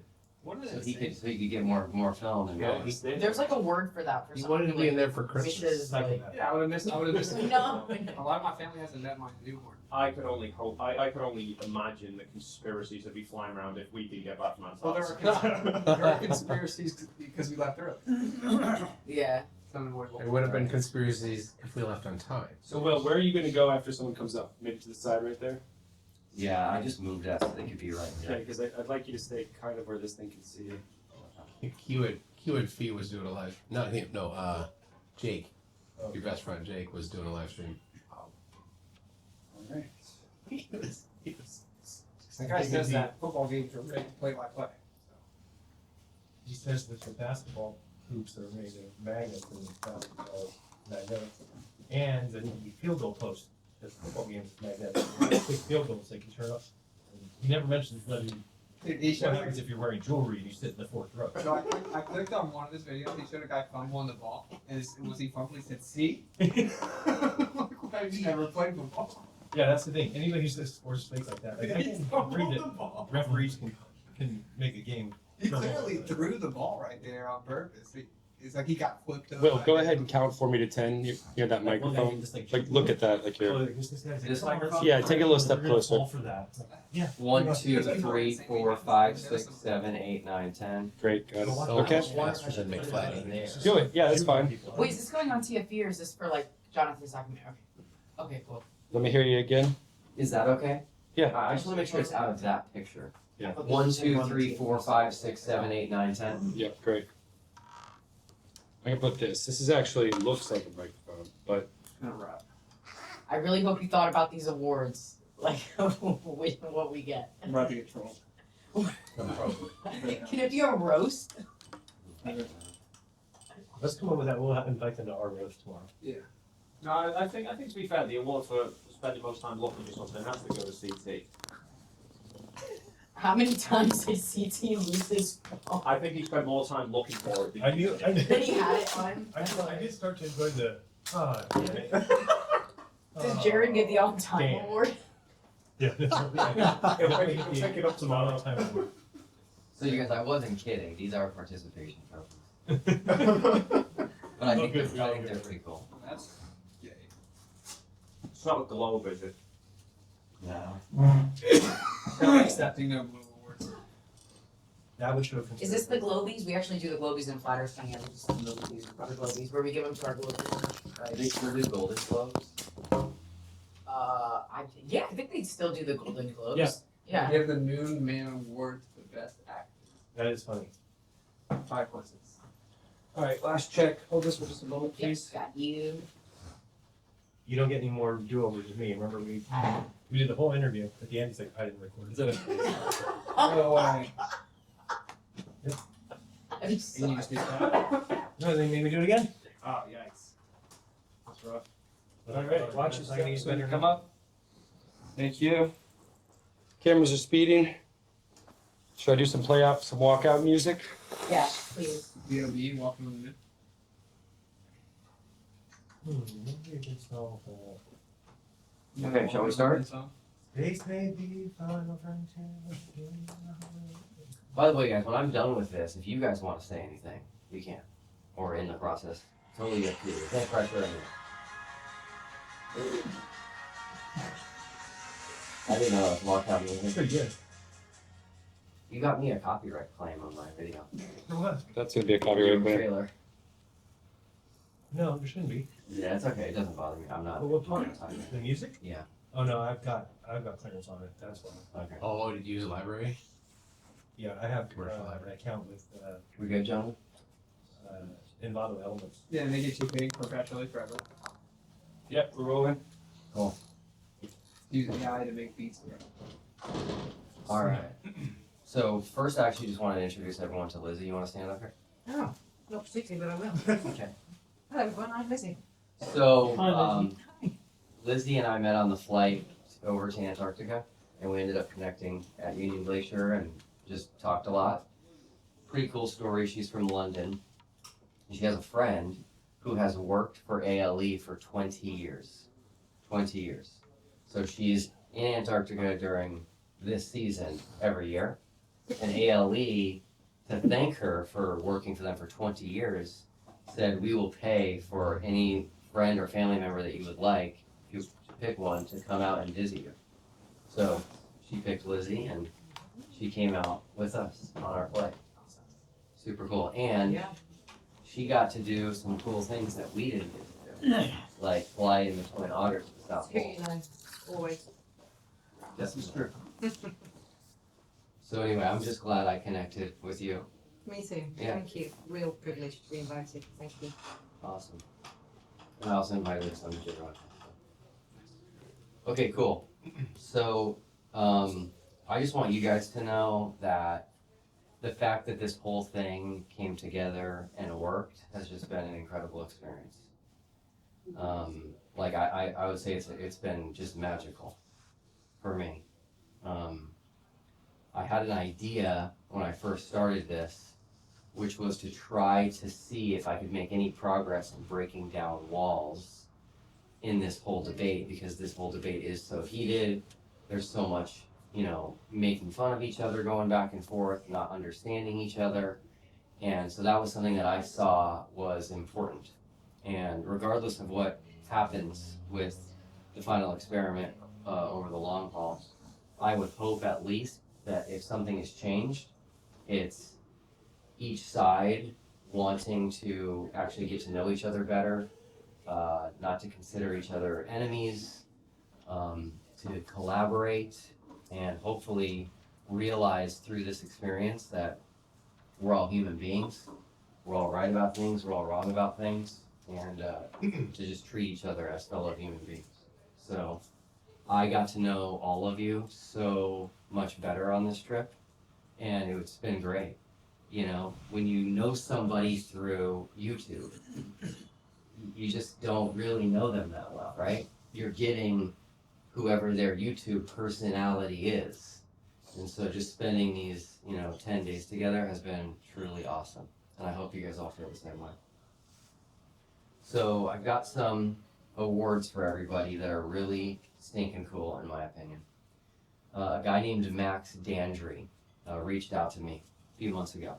What is So he could get more film and Yeah, There's like a word for that for He someone wanted to who, be in like, there for Christmas. wishes, like, Yeah, I would have missed. I would have missed. No. A lot of my family hasn't met my newborn. I could only hope. I could only imagine the conspiracies that be flying around if we did get back from Well, Antarctica. there are conspiracies because we left early. yeah. tell me what. It would have been conspiracies if we left on time. So, Will, where are you going to go after someone comes up? Maybe to the side right there? Yeah, I just moved that so they could be right Okay, here. because I'd like you to stay kind of where this thing can see you. Q Fee was doing a live. Not him. No. Jake, your best friend Jake, was doing a live stream. All right. He was. The guy says that football games are made play by play. He says that the basketball hoops are made of magnets and basketball magnets. And the field goal post, the football game is magnetic. Big field goals they can turn up. And he never mentions whether what happens if you're wearing jewelry and you sit in the fourth row. So I clicked on one of his videos. He showed a guy fumbling the ball, and was he fumbling? He said, "See." Why have you never played football? Yeah, that's the thing. Anybody who says sports things like that, like I can agree that referees can make a game. He clearly threw the ball right there on purpose. It's like he got flipped over. Will, go ahead and count for me to 10. You have that microphone. Like, look at that. Like you're. This microphone? Yeah, take a little step closer. For that. Yeah. 1, 2, 3, 4, 5, 6, 7, 8, 9, 10. Great, got it. So Okay. faster than McFlatty. Do it. Yeah, that's fine. Wait, is this going on TFE or is this for like Jonathan's document? Okay. Okay, cool. Let me hear you again. Is that okay? Yeah. I just want to make sure it's out of that picture. Yeah. 1, 2, 3, 4, 5, 6, 7, 8, 9, 10. Yep, great. I can put this. This is actually looks like a microphone, but I really hope you thought about these awards, like what we get. I'm about to get trolled. Can it be a roast? Let's come up with that. We'll invite them to our roast tomorrow. No, I think to be fair, the award for spending most time looking for something has to go to CT. How many times did CT lose his phone? I think he spent more time looking for it. I knew. Then he had it on. I did start to enjoy the. Damn it. Does Jared get the on-time Damn. award? Yeah. We'll take it up tomorrow. So you guys, I wasn't kidding. These are participation trophies. But I think they're pretty cool. That's gay. It's not a globe, is it? No. Not accepting no blue awards. That would show. Is this the Globies? We actually do the Globies and Flatters thing, and just the Globies, where we give them to our Globies. I think we're the Golden Globes. I think they still do the Golden Globes. Yeah. Yeah. Give the Noon Man Award to the best actor. That is funny. 5 points. All right, last check. Hold this for just a moment, Yes, please. got you. You don't get any more do-overs with me. Remember we did the whole interview. At the end, he's like, I didn't record it. No way. I'm And you sorry. just did that? No, they made me do it again. Oh, yikes. That's rough. All right, watch your I can steps get when you better come now. up. Thank you. Cameras are speeding. Should I do some some walkout music? Yeah, please. B.O.B. walking on the moon. Maybe a good song for Okay, shall we start? Space may be final frontier. By the way, guys, when I'm done with this, if you guys want to say anything, you can. Or in the process. Totally up to you. Can't pressure anyone. I didn't know that was walkout music. Pretty good. You got me a copyright claim on my video. For what? That's gonna be a copyright claim. Trailer. No, there shouldn't be. Yeah, it's okay. It doesn't bother me. I'm not. But what part? The music? Yeah. Oh no, I've got clearance on it. That's why. Okay. Oh, did you use a library? Yeah, I have Commercial an library. account with We good, gentlemen? Envato Elements. Yeah, and they get you paid perpetually forever. Yep, we're rolling. Use AI to make beats forever. All right. So first, I actually just want to introduce everyone to Lizzie. You want to stand up here? No, not particularly, but I will. Okay. Hello, everyone. I'm Lizzie. So Hi, Lizzie. Lizzie and I met on the flight over to Antarctica, and we ended up connecting at Union Glacier and just talked a lot. Pretty cool story. She's from London. She has a friend who has worked for ALE for 20 years. 20 years. So she's in Antarctica during this season every year. And ALE, to thank her for working for them for 20 years, said, we will pay for any friend or family member that you would like, if you pick one, to come out and visit you. So she picked Lizzie, and she came out with us on our flight. Super cool. And Yeah. she got to do some cool things that we didn't get to do, like fly in the Twin Otters to the South Here Pole. you know, always. This is true. So anyway, I'm just glad I connected with you. Me too. Yeah. Thank you. Real privilege to be invited. Thank you. Awesome. And I also invited her son to dinner. Okay, cool. So, I just want you guys to know that the fact that this whole thing came together and worked has just been an incredible experience. Like I would say it's been just magical for me. I had an idea when I first started this, which was to try to see if I could make any progress in breaking down walls in this whole debate, because this whole debate is so heated. There's so much, making fun of each other, going back and forth, not understanding each other. And so that was something that I saw was important. And regardless of what happens with the final experiment over the long haul, I would hope at least that if something has changed, it's each side wanting to actually get to know each other better, not to consider each other enemies, to collaborate, and hopefully realize through this experience that we're all human beings, we're all right about things, we're all wrong about things, and to just treat each other as fellow human beings. So I got to know all of you so much better on this trip, and it's been great. When you know somebody through YouTube, you just don't really know them that well, right? You're getting whoever their YouTube personality is. And so just spending these, 10 days together has been truly awesome. And I hope you guys all feel the same way. So I've got some awards for everybody that are really stinking cool, in my opinion. A guy named Max Dandry reached out to me a few months ago.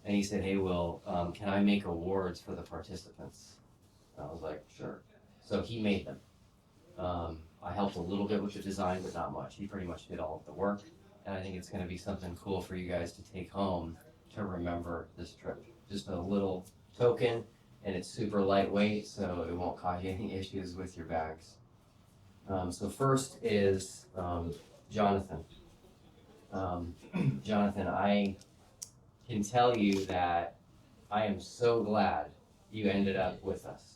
And he said, "Hey, Will, can I make awards for the participants?" And I was like, "Sure." So he made them. I helped a little bit with the design, but not much. He pretty much did all of the work. And I think it's going to be something cool for you guys to take home to remember this trip. Just a little token, and it's super lightweight, so it won't cause you any issues with your bags. So first is Jonathan. Jonathan, I can tell you that I am so glad you ended up with us.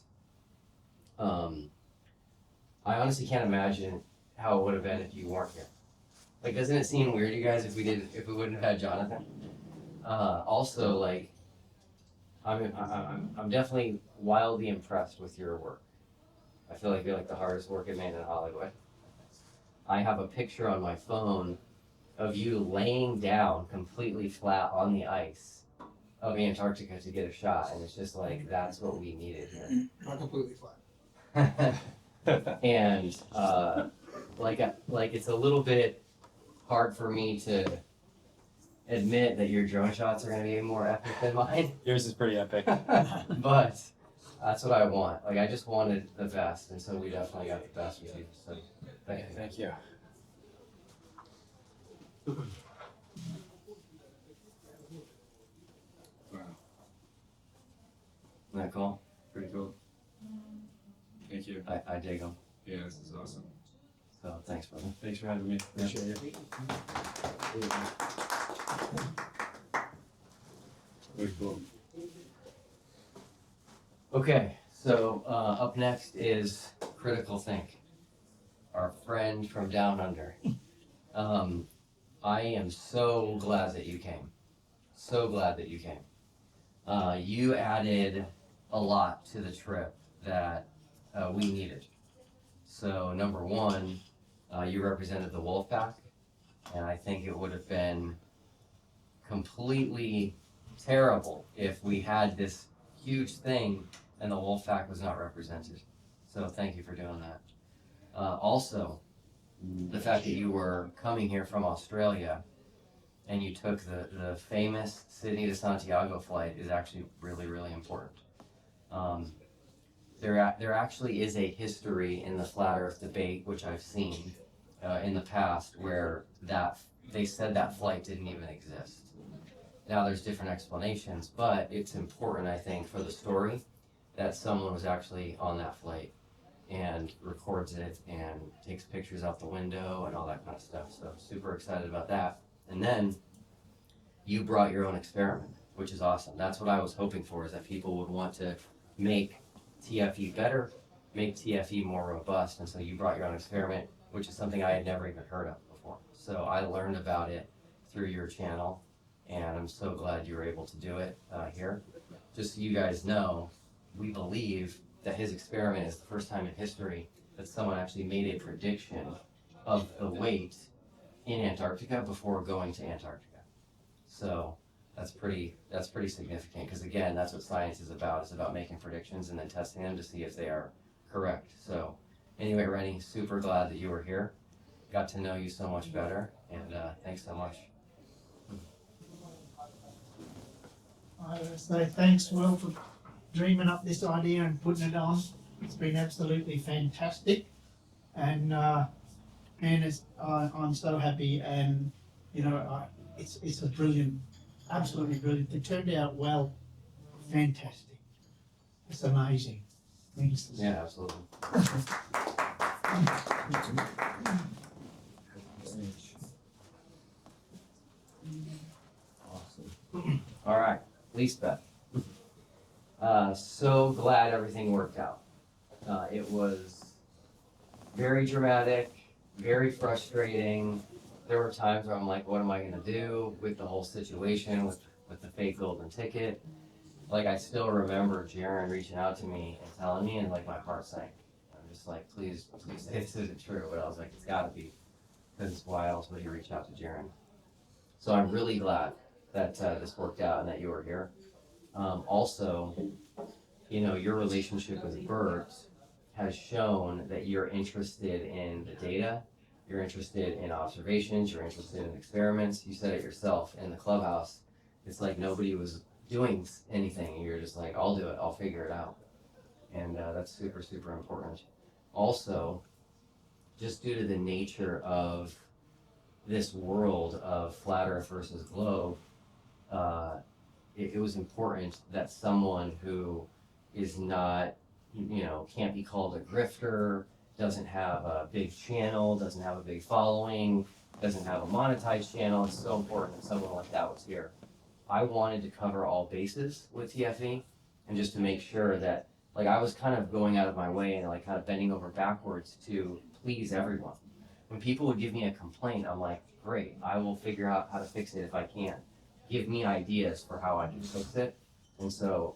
I honestly can't imagine how it would have been if you weren't here. Like, doesn't it seem weird, you guys, if we wouldn't have had Jonathan? Also, like, I'm definitely wildly impressed with your work. I feel like you're like the hardest working man in Hollywood. I have a picture on my phone of you laying down completely flat on the ice of Antarctica to get a shot, and it's just like, that's what we needed here. Not completely flat. And like it's a little bit hard for me to admit that your drone shots are going to be more epic than mine. Yours is pretty epic. But that's what I want. Like, I just wanted the best, and so we definitely got the best with you. So thank you. Thank you. Wow. Isn't that cool? Pretty cool. Thank you. I dig them. Yeah, this is awesome. So thanks, brother. Thanks for having me. Appreciate it. Very cool. Okay, so up next is Critical Think, our friend from down under. I am so glad that you came. So glad that you came. You added a lot to the trip that we needed. So number one, you represented the wolf pack, and I think it would have been completely terrible if we had this huge thing and the wolf pack was not represented. So thank you for doing that. Also, the fact that you were coming here from Australia and you took the famous Sydney to Santiago flight is actually really, really important. There actually is a history in the flat earth debate, which I've seen in the past, where they said that flight didn't even exist. Now there's different explanations, but it's important, I think, for the story that someone was actually on that flight and records it and takes pictures out the window and all that kind of stuff. So super excited about that. And then you brought your own experiment, which is awesome. That's what I was hoping for, is that people would want to make TFE better, make TFE more robust. And so you brought your own experiment, which is something I had never even heard of before. So I learned about it through your channel, and I'm so glad you were able to do it here. Just so you guys know, we believe that his experiment is the first time in history that someone actually made a prediction of the weight in Antarctica before going to Antarctica. So that's pretty significant, because again, that's what science is about. It's about making predictions and then testing them to see if they are correct. So anyway, Rennie, super glad that you were here. Got to know you so much better, and thanks so much. I would say thanks, Will, for dreaming up this idea and putting it on. It's been absolutely fantastic, and I'm so happy. And you know, it's a brilliant, absolutely brilliant. It turned out well, fantastic. It's amazing. Yeah, absolutely. Awesome. All right, Lisbeth. So glad everything worked out. It was very dramatic, very frustrating. There were times where I'm like, what am I gonna do with the whole situation with the fake golden ticket? Like, I still remember Jaron reaching out to me and telling me, and like my heart sank. I'm just like, please say this isn't true. But I was like, it's gotta be, because why else would he reach out to Jaron? So I'm really glad that this worked out and that you were here. Also, you know, your relationship with birds has shown that you're interested in the data, you're interested in observations, you're interested in experiments. You said it yourself in the clubhouse. It's like nobody was doing anything, and you're just like, I'll do it, I'll figure it out. And that's super, super important. Also, just due to the nature of this world of flat earth versus globe, it was important that someone who is not, you know, can't be called a grifter, doesn't have a big channel, doesn't have a big following, doesn't have a monetized channel. It's so important that someone like that was here. I wanted to cover all bases with TFE, and just to make sure that, like, I was kind of going out of my way and like kind of bending over backwards to please everyone. When people would give me a complaint, I'm like, great, I will figure out how to fix it if I can. Give me ideas for how I can fix it. And so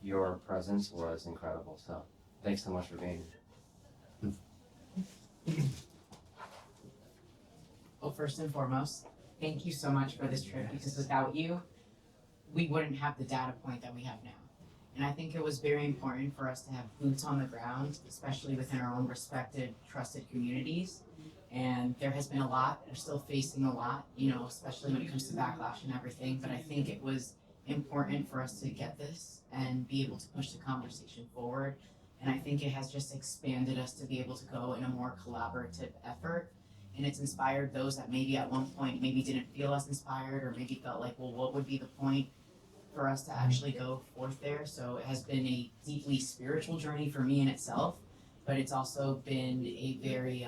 your presence was incredible. So thanks so much for being here. Well, first and foremost, thank you so much for this trip, because without you, we wouldn't have the data point that we have now. And I think it was very important for us to have boots on the ground, especially within our own respected, trusted communities. And there has been a lot, we're still facing a lot, you know, especially when it comes to backlash and everything. But I think it was important for us to get this and be able to push the conversation forward. And I think it has just expanded us to be able to go in a more collaborative effort. And it's inspired those that maybe at one point maybe didn't feel as inspired, or maybe felt like, well, what would be the point for us to actually go forth there? So it has been a deeply spiritual journey for me in itself, but it's also been a very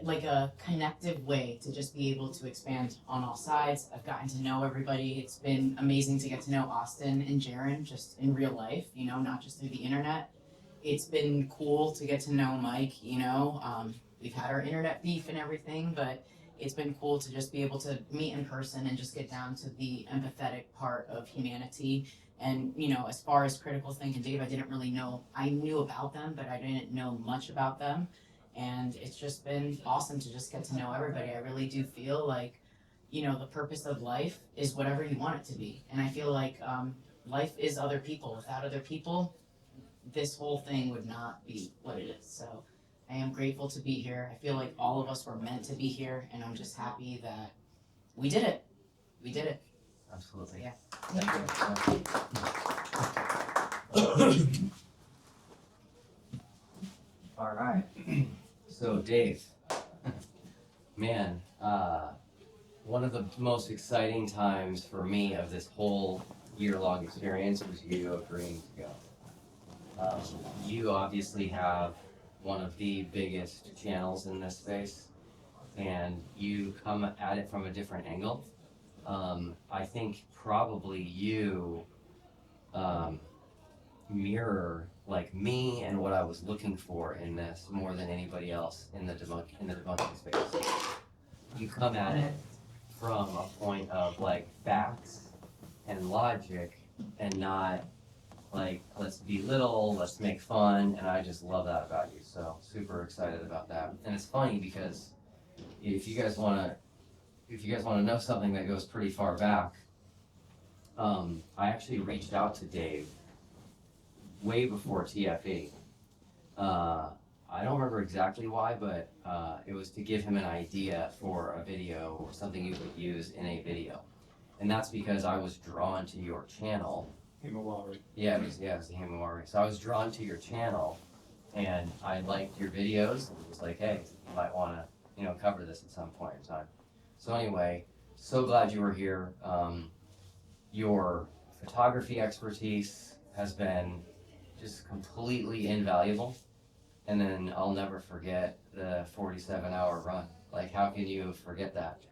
like a connective way to just be able to expand on all sides. I've gotten to know everybody. It's been amazing to get to know Austin and Jaron just in real life, you know, not just through the internet. It's been cool to get to know Mike, you know. We've had our internet beef and everything, but it's been cool to just be able to meet in person and just get down to the empathetic part of humanity. And, you know, as far as Critical Think and Dave, I didn't really know, I knew about them, but I didn't know much about them. And it's just been awesome to just get to know everybody. I really do feel like, you know, the purpose of life is whatever you want it to be. And I feel like life is other people. Without other people, this whole thing would not be what it is. So I am grateful to be here. I feel like all of us were meant to be here, and I'm just happy that we did it. We did it. Absolutely. Yeah. All right. So Dave, man, one of the most exciting times for me of this whole year-long experience was you agreeing to go. You obviously have one of the biggest channels in this space, and you come at it from a different angle. I think probably you mirror like me and what I was looking for in this more than anybody else in the debunking space. You come at it from a point of like facts and logic, and not like let's belittle, let's make fun, and I just love that about you. So super excited about that. And it's funny because if you guys want to know something that goes pretty far back, I actually reached out to Dave way before TFE. I don't remember exactly why, but it was to give him an idea for a video or something you could use in a video. And that's because I was drawn to your channel. Himawari. Yeah, it was the Himawari. So I was drawn to your channel, and I liked your videos, and it was like, hey, you might want to, cover this at some point in time. So anyway, so glad you were here. Your photography expertise has been just completely invaluable. And then I'll never forget the 47-hour run. Like, how can you forget that?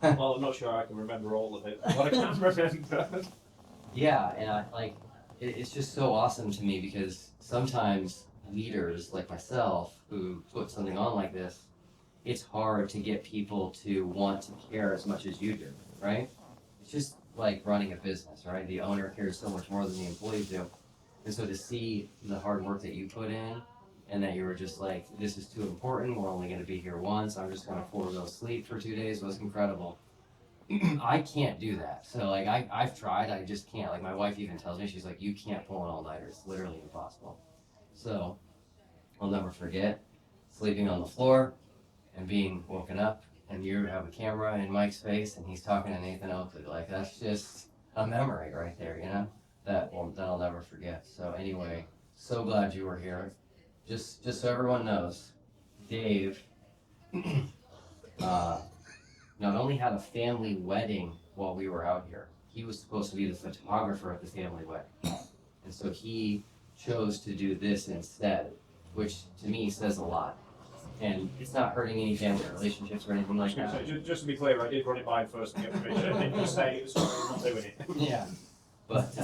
Well, I'm not sure I can remember all of it, but I can remember. Yeah, and it's just so awesome to me because sometimes leaders like myself who put something on like this, it's hard to get people to want to care as much as you do, right? It's just like running a business, right? The owner cares so much more than the employees do. And so to see the hard work that you put in, and that you were just like, this is too important, we're only going to be here once, I'm just going to forego sleep for 2 days, was incredible. I can't do that. So like I've tried, I just can't. Like my wife even tells me, she's like, you can't pull an all-nighter, it's literally impossible. So I'll never forget sleeping on the floor and being woken up, and you have a camera in Mike's face and he's talking to Nathan Oakley. Like that's just a memory right there, that I'll never forget. So anyway, so glad you were here. Just so everyone knows, Dave not only had a family wedding while we were out here, he was supposed to be the photographer at the family wedding. And so he chose to do this instead, which to me says a lot. And it's not hurting any family relationships or anything like that. So just to be clear, I did run it by first to get permission. I didn't just say it was not doing it. Yeah. But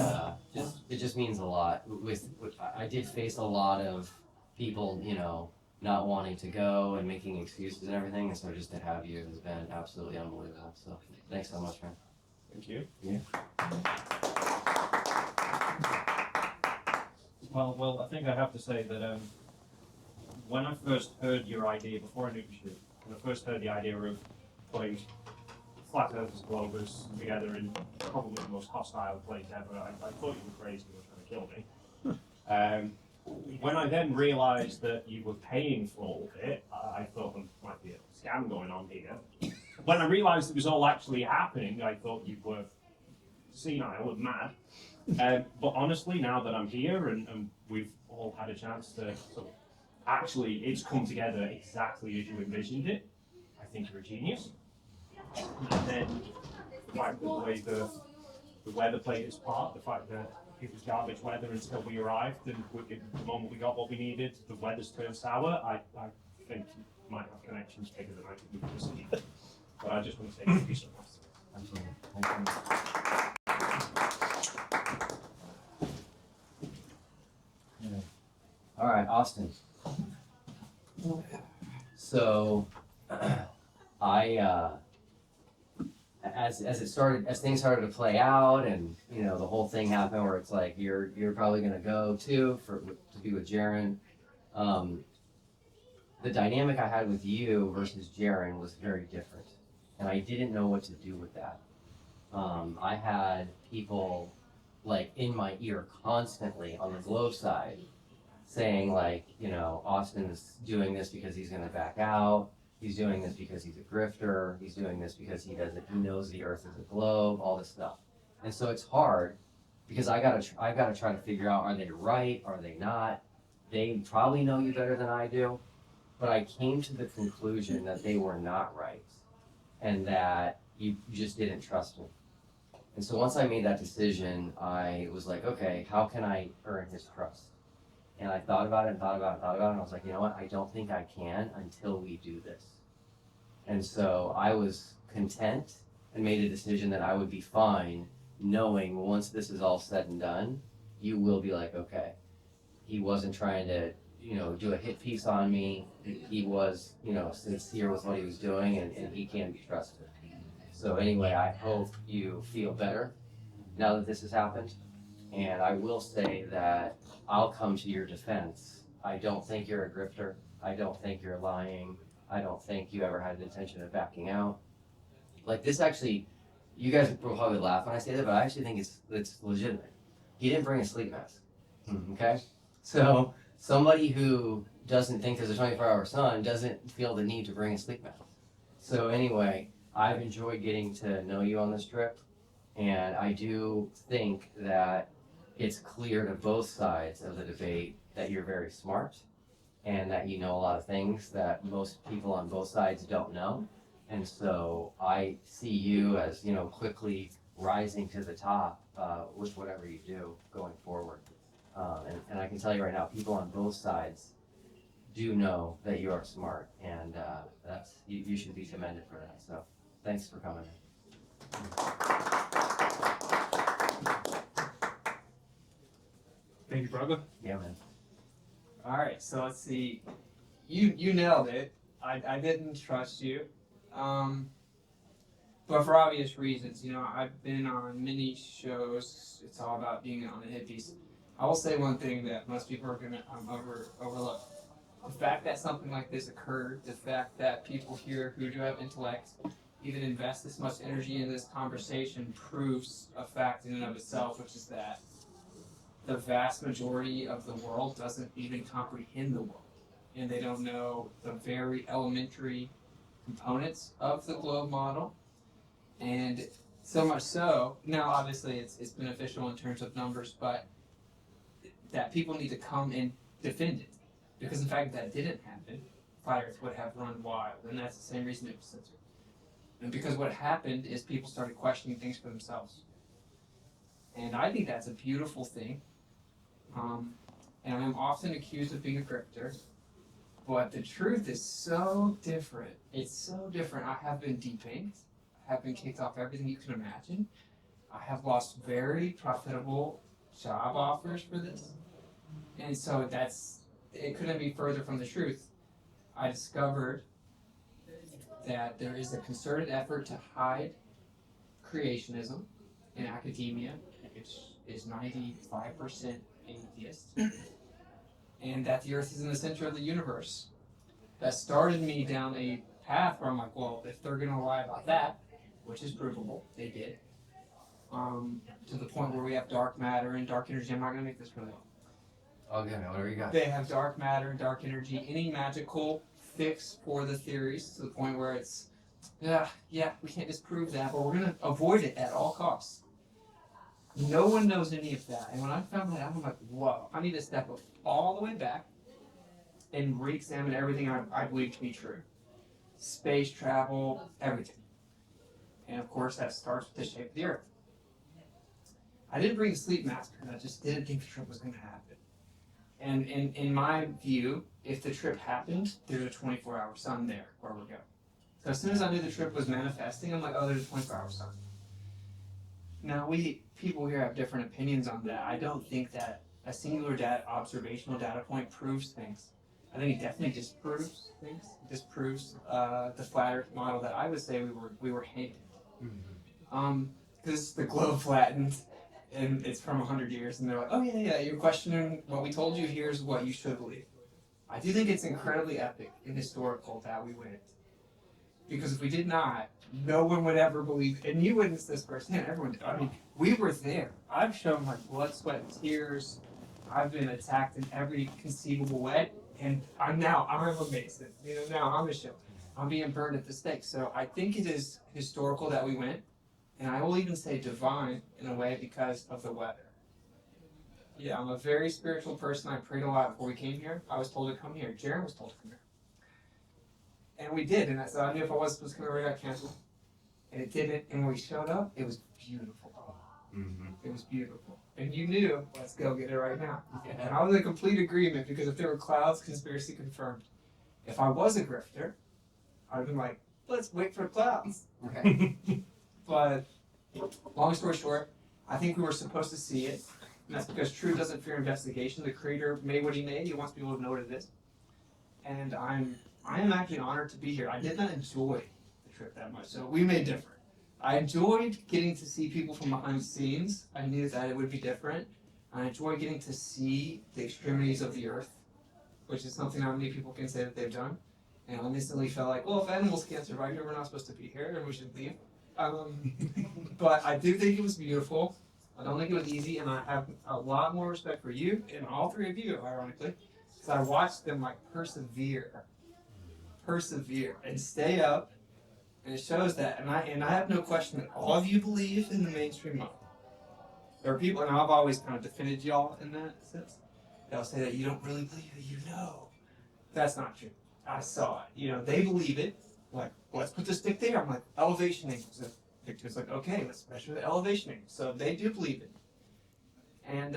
it just means a lot. I did face a lot of people, not wanting to go and making excuses and everything, and so just to have you has been absolutely unbelievable. So thanks so much, man. Thank you. Yeah. Well, I think I have to say that when I first heard your idea, before I knew it was you, when I first heard the idea of putting flat earthers and globers together in probably the most hostile place ever, I thought you were crazy, you were trying to kill me. When I then realised that you were paying for all of it, I thought there might be a scam going on here. When I realised it was all actually happening, I thought you were senile and mad. But honestly, now that I'm here and we've all had a chance to sort of actually, it's come together exactly as you envisioned it, I think you're a genius. And then the fact that the way the weather played its part, the fact that it was garbage weather until we arrived, and the moment we got what we needed, the weather's turned sour. I think you might have connections bigger than I could perceive. But I just want to say thank you so much. Absolutely. Thank you. All right, Austin. So as things started to play out, and the whole thing happened where it's like you're probably gonna go too to be with Jaren. The dynamic I had with you versus Jaren was very different, and I didn't know what to do with that. I had people like in my ear constantly on the Globe side saying like, Austin is doing this because he's gonna back out. He's doing this because he's a grifter. He's doing this because he knows the earth is a globe, all this stuff. And so it's hard because I've gotta try to figure out, are they right? Are they not? They probably know you better than I do, but I came to the conclusion that they were not right. And that you just didn't trust me. And so once I made that decision, I was like, okay, how can I earn his trust? And I thought about it and thought about it and thought about it, and I was like, you know what, I don't think I can until we do this. And so I was content and made a decision that I would be fine, knowing once this is all said and done, you will be like, okay, he wasn't trying to, do a hit piece on me. He was, sincere with what he was doing, and he can be trusted. So anyway, I hope you feel better now that this has happened. And I will say that I'll come to your defense. I don't think you're a grifter. I don't think you're lying. I don't think you ever had an intention of backing out. Like this actually, you guys will probably laugh when I say that, but I actually think it's legitimate. He didn't bring a sleep mask, okay? So somebody who doesn't think there's a 24-hour sun doesn't feel the need to bring a sleep mask. So anyway, I've enjoyed getting to know you on this trip, and I do think that it's clear to both sides of the debate that you're very smart and that you know a lot of things that most people on both sides don't know. And so I see you as, quickly rising to the top with whatever you do going forward. And I can tell you right now, people on both sides do know that you are smart, and you should be commended for that. So thanks for coming in. Thank you, brother. Yeah, man. All right, so let's see. You nailed it. I didn't trust you, but for obvious reasons. I've been on many shows. It's all about being on the hit piece. I will say one thing that most people are gonna overlook: the fact that something like this occurred, the fact that people here who do have intellect even invest this much energy in this conversation proves a fact in and of itself, which is that the vast majority of the world doesn't even comprehend the world, and they don't know the very elementary components of the globe model. And so much so, now obviously it's beneficial in terms of numbers, but that people need to come and defend it. Because the fact that didn't happen, Flat Earth would have run wild, and that's the same reason it was censored. And because what happened is people started questioning things for themselves. And I think that's a beautiful thing. And I'm often accused of being a grifter, but the truth is so different. It's so different. I have been debanked. I have been kicked off everything you can imagine. I have lost very profitable job offers for this. And so it couldn't be further from the truth. I discovered that there is a concerted effort to hide creationism in academia, which is 95% atheist, and that the Earth is in the center of the universe. That started me down a path where I'm like, well, if they're going to lie about that, which is provable, they did, to the point where we have dark matter and dark energy. I'm not going to make this really long. Okay, whatever you got. They have dark matter and dark energy, any magical fix for the theories, to the point where it's, yeah, we can't disprove that, but we're going to avoid it at all costs. No one knows any of that. And when I found that out, I'm like, whoa, I need to step up all the way back and re-examine everything I believe to be true. Space travel, everything. And of course, that starts with the shape of the Earth. I didn't bring a sleep mask because I just didn't think the trip was going to happen. And in my view, if the trip happened, there's a 24-hour sun there where we're going. So as soon as I knew the trip was manifesting, I'm like, oh, there's a 24-hour sun. Now, people here have different opinions on that. I don't think that a singular observational data point proves things. I think it definitely disproves things. It disproves the flat Earth model that I would say we were handed. Because the globe flattened, and it's from 100 years, and they're like, oh yeah, you're questioning what we told you. Here's what you should believe. I do think it's incredibly epic and historical that we went. Because if we did not, no one would ever believe, and you witnessed this firsthand, everyone did. I mean, we were there. I've shown my blood, sweat, and tears. I've been attacked in every conceivable way, and I'm a Mason. Now I'm a show. I'm being burned at the stake. So I think it is historical that we went, and I will even say divine in a way because of the weather. Yeah, I'm a very spiritual person. I prayed a lot before we came here. I was told to come here. Jaron was told to come here. And we did, and so I knew if I wasn't supposed to come over, I got canceled. And it didn't, and when we showed up, it was beautiful. Mm-hmm. It was beautiful. And you knew, let's go get it right now. And I was in complete agreement because if there were clouds, conspiracy confirmed. If I was a grifter, I'd have been like, let's wait for the clouds. Okay. But long story short, I think we were supposed to see it. And that's because truth doesn't fear investigation. The creator made what he made. He wants people to know what it is. And I am actually honored to be here. I did not enjoy the trip that much, so we made different. I enjoyed getting to see people from behind the scenes. I knew that it would be different. I enjoyed getting to see the extremities of the earth, which is something not many people can say that they've done. And I instantly felt like, well, if animals can't survive here, we're not supposed to be here, and we should leave. But I do think it was beautiful. I don't think it was easy, and I have a lot more respect for you and all three of you, ironically, because I watched them like persevere, and stay up, and it shows that. And I have no question that all of you believe in the mainstream model. There are people, and I've always kind of defended y'all in that sense. They'll say that you don't really believe it, you know. That's not true. I saw it. You know, they believe it. Like, let's put the stick there. I'm like, elevation angles. The picture's like, okay, let's measure the elevation angles. So they do believe it. And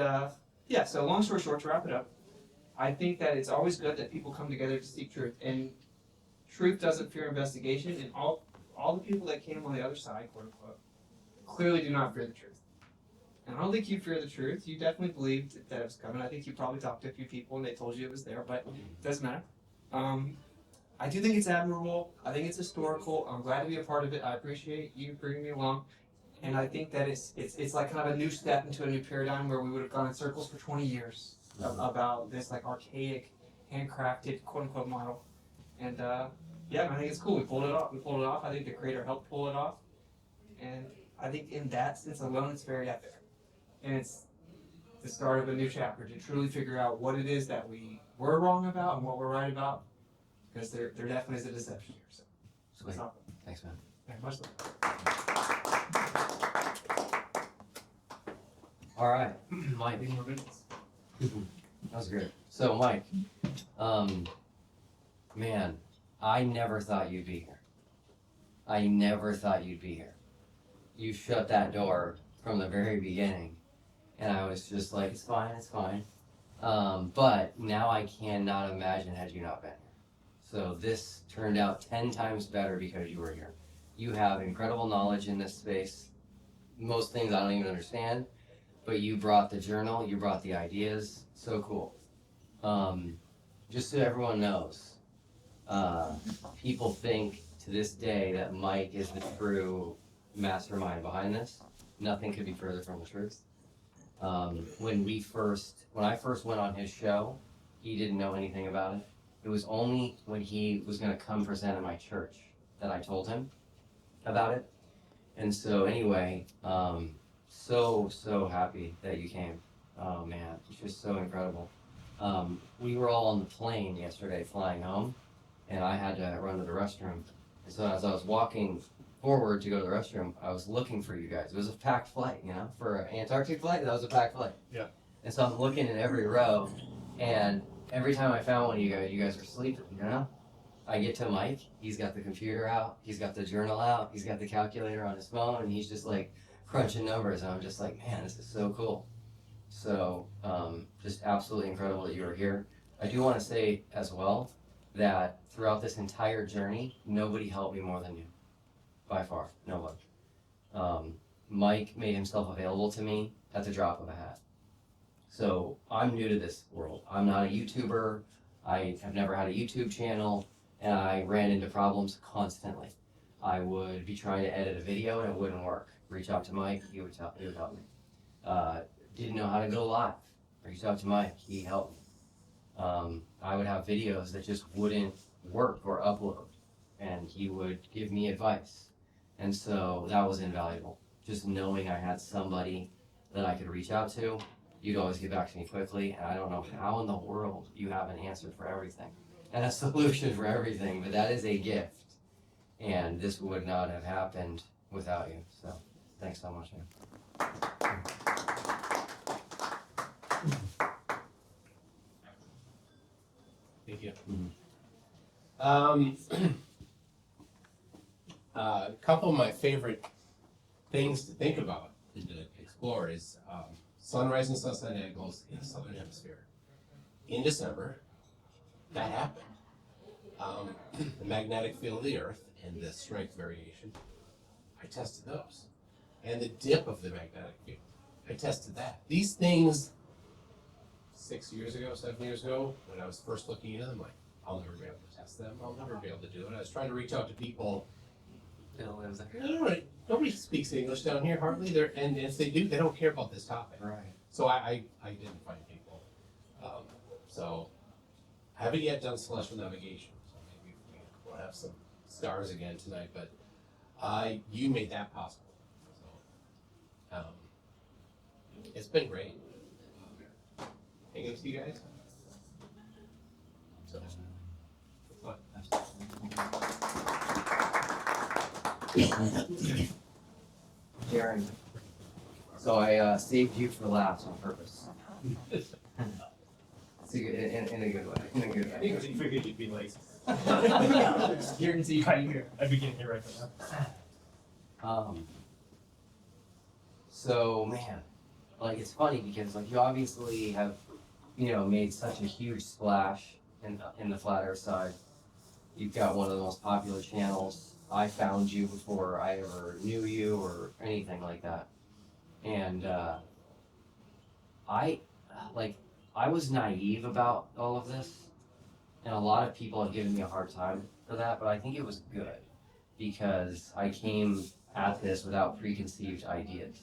yeah, so long story short, to wrap it up, I think that it's always good that people come together to seek truth. And truth doesn't fear investigation. And all the people that came on the other side, quote unquote, clearly do not fear the truth. And I don't think you fear the truth. You definitely believed that it was coming. I think you probably talked to a few people and they told you it was there, but it doesn't matter. I do think it's admirable. I think it's historical. I'm glad to be a part of it. I appreciate you bringing me along. And I think that it's like kind of a new step into a new paradigm where we would have gone in circles for 20 years about this like archaic, handcrafted, quote unquote model. And yeah, I think it's cool. We pulled it off. I think the creator helped pull it off. And I think in that sense alone, it's very epic. And it's the start of a new chapter to truly figure out what it is that we were wrong about and what we're right about. Because there definitely is a deception here. So Sweet. Thanks, man. Very much so. All right, Mike. More minutes. That was great. So, Mike, man, I never thought you'd be here. I never thought you'd be here. You shut that door from the very beginning, and I was just like, it's fine, it's fine. But now I cannot imagine had you not been here. So this turned out 10 times better because you were here. You have incredible knowledge in this space. Most things I don't even understand, but you brought the journal, you brought the ideas. So cool. Just so everyone knows, people think to this day that Mike is the true mastermind behind this. Nothing could be further from the truth. When I first went on his show, he didn't know anything about it. It was only when he was going to come present at my church that I told him about it. And so anyway, so happy that you came. Oh man, it's just so incredible. We were all on the plane yesterday flying home, and I had to run to the restroom. And so as I was walking forward to go to the restroom, I was looking for you guys. It was a packed flight, you know, for an Antarctic flight, that was a packed flight. Yeah. And so I'm looking in every row, and every time I found one of you guys were sleeping, you know? I get to Mike, he's got the computer out, he's got the journal out, he's got the calculator on his phone, and he's just like crunching numbers, and I'm just like, man, this is so cool. So, just absolutely incredible that you were here. I do want to say as well that throughout this entire journey, nobody helped me more than you. By far, nobody. Mike made himself available to me at the drop of a hat. So I'm new to this world. I'm not a YouTuber. I have never had a YouTube channel, and I ran into problems constantly. I would be trying to edit a video and it wouldn't work. Reach out to Mike, he would help me. Didn't know how to go live. Reach out to Mike, he helped me. I would have videos that just wouldn't work or upload, and he would give me advice. And so that was invaluable. Just knowing I had somebody that I could reach out to. You'd always get back to me quickly, and I don't know how in the world you have an answer for everything and a solution for everything, but that is a gift, and this would not have happened without you. So thanks so much, man. Thank you. A couple of my favorite things to think about and to explore is sunrise and sunset angles in the southern hemisphere. In December, that happened. The magnetic field of the Earth and the strength variation, I tested those. And the dip of the magnetic field, I tested that. These things, 6 years ago, 7 years ago, when I was first looking into them, like, I'll never be able to test them. I'll never be able to do it. I was trying to reach out to people. Nobody speaks English down here hardly. And if they do, they don't care about this topic. Right. So I didn't find people. So I haven't yet done celestial navigation. So maybe we'll have some stars again tonight. But you made that possible. So it's been great. Hanging with you guys. So. Jaron, so I saved you for last on purpose. It's a good, in a good way. In a good way. Because you figured you'd be late. Guarantee I'd be getting here right now. So man, like it's funny because like you obviously have, made such a huge splash in the flat earth side. You've got one of the most popular channels. I found you before I ever knew you or anything like that. And I was naive about all of this. And a lot of people have given me a hard time for that, but I think it was good because I came at this without preconceived ideas.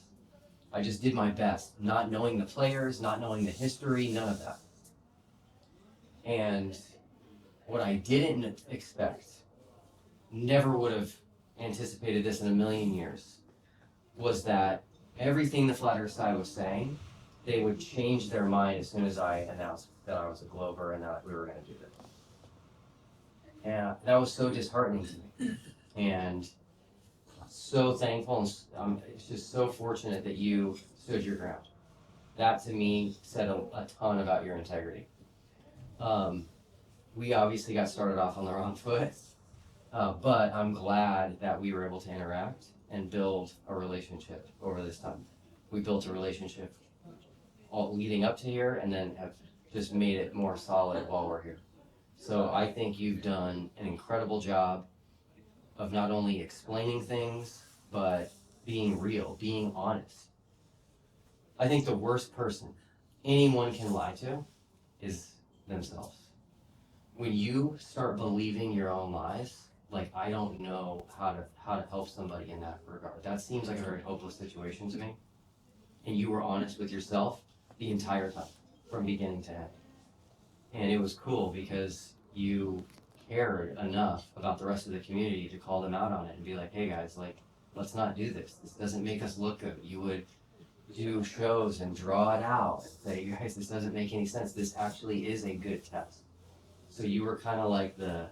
I just did my best, not knowing the players, not knowing the history, none of that. And what I didn't expect, never would have anticipated this in a million years, was that everything the Flat Earth side was saying, they would change their mind as soon as I announced that I was a Glover and that we were going to do this. And that was so disheartening to me. And so thankful, and it's just so fortunate that you stood your ground. That to me said a ton about your integrity. We obviously got started off on the wrong foot, but I'm glad that we were able to interact and build a relationship over this time. We built a relationship all leading up to here and then have just made it more solid while we're here. So I think you've done an incredible job of not only explaining things, but being real, being honest. I think the worst person anyone can lie to is themselves. When you start believing your own lies, like I don't know how to help somebody in that regard. That seems like a very hopeless situation to me. And you were honest with yourself the entire time, from beginning to end. And it was cool because you cared enough about the rest of the community to call them out on it and be like, hey guys, like, let's not do this. This doesn't make us look good. You would do shows and draw it out and say, you guys, this doesn't make any sense. This actually is a good test. So you were kind of like the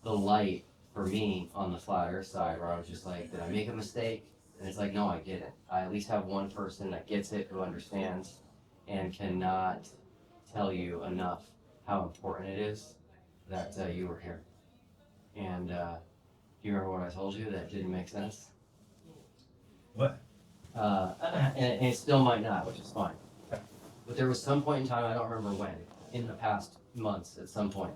light for me on the Flat Earth side, where I was just like, did I make a mistake? And it's like, no, I didn't. I at least have one person that gets it, who understands, and cannot tell you enough how important it is that you were here. And do you remember what I told you that didn't make sense? What? And it still might not, which is fine. But there was some point in time, I don't remember when, in the past months at some point,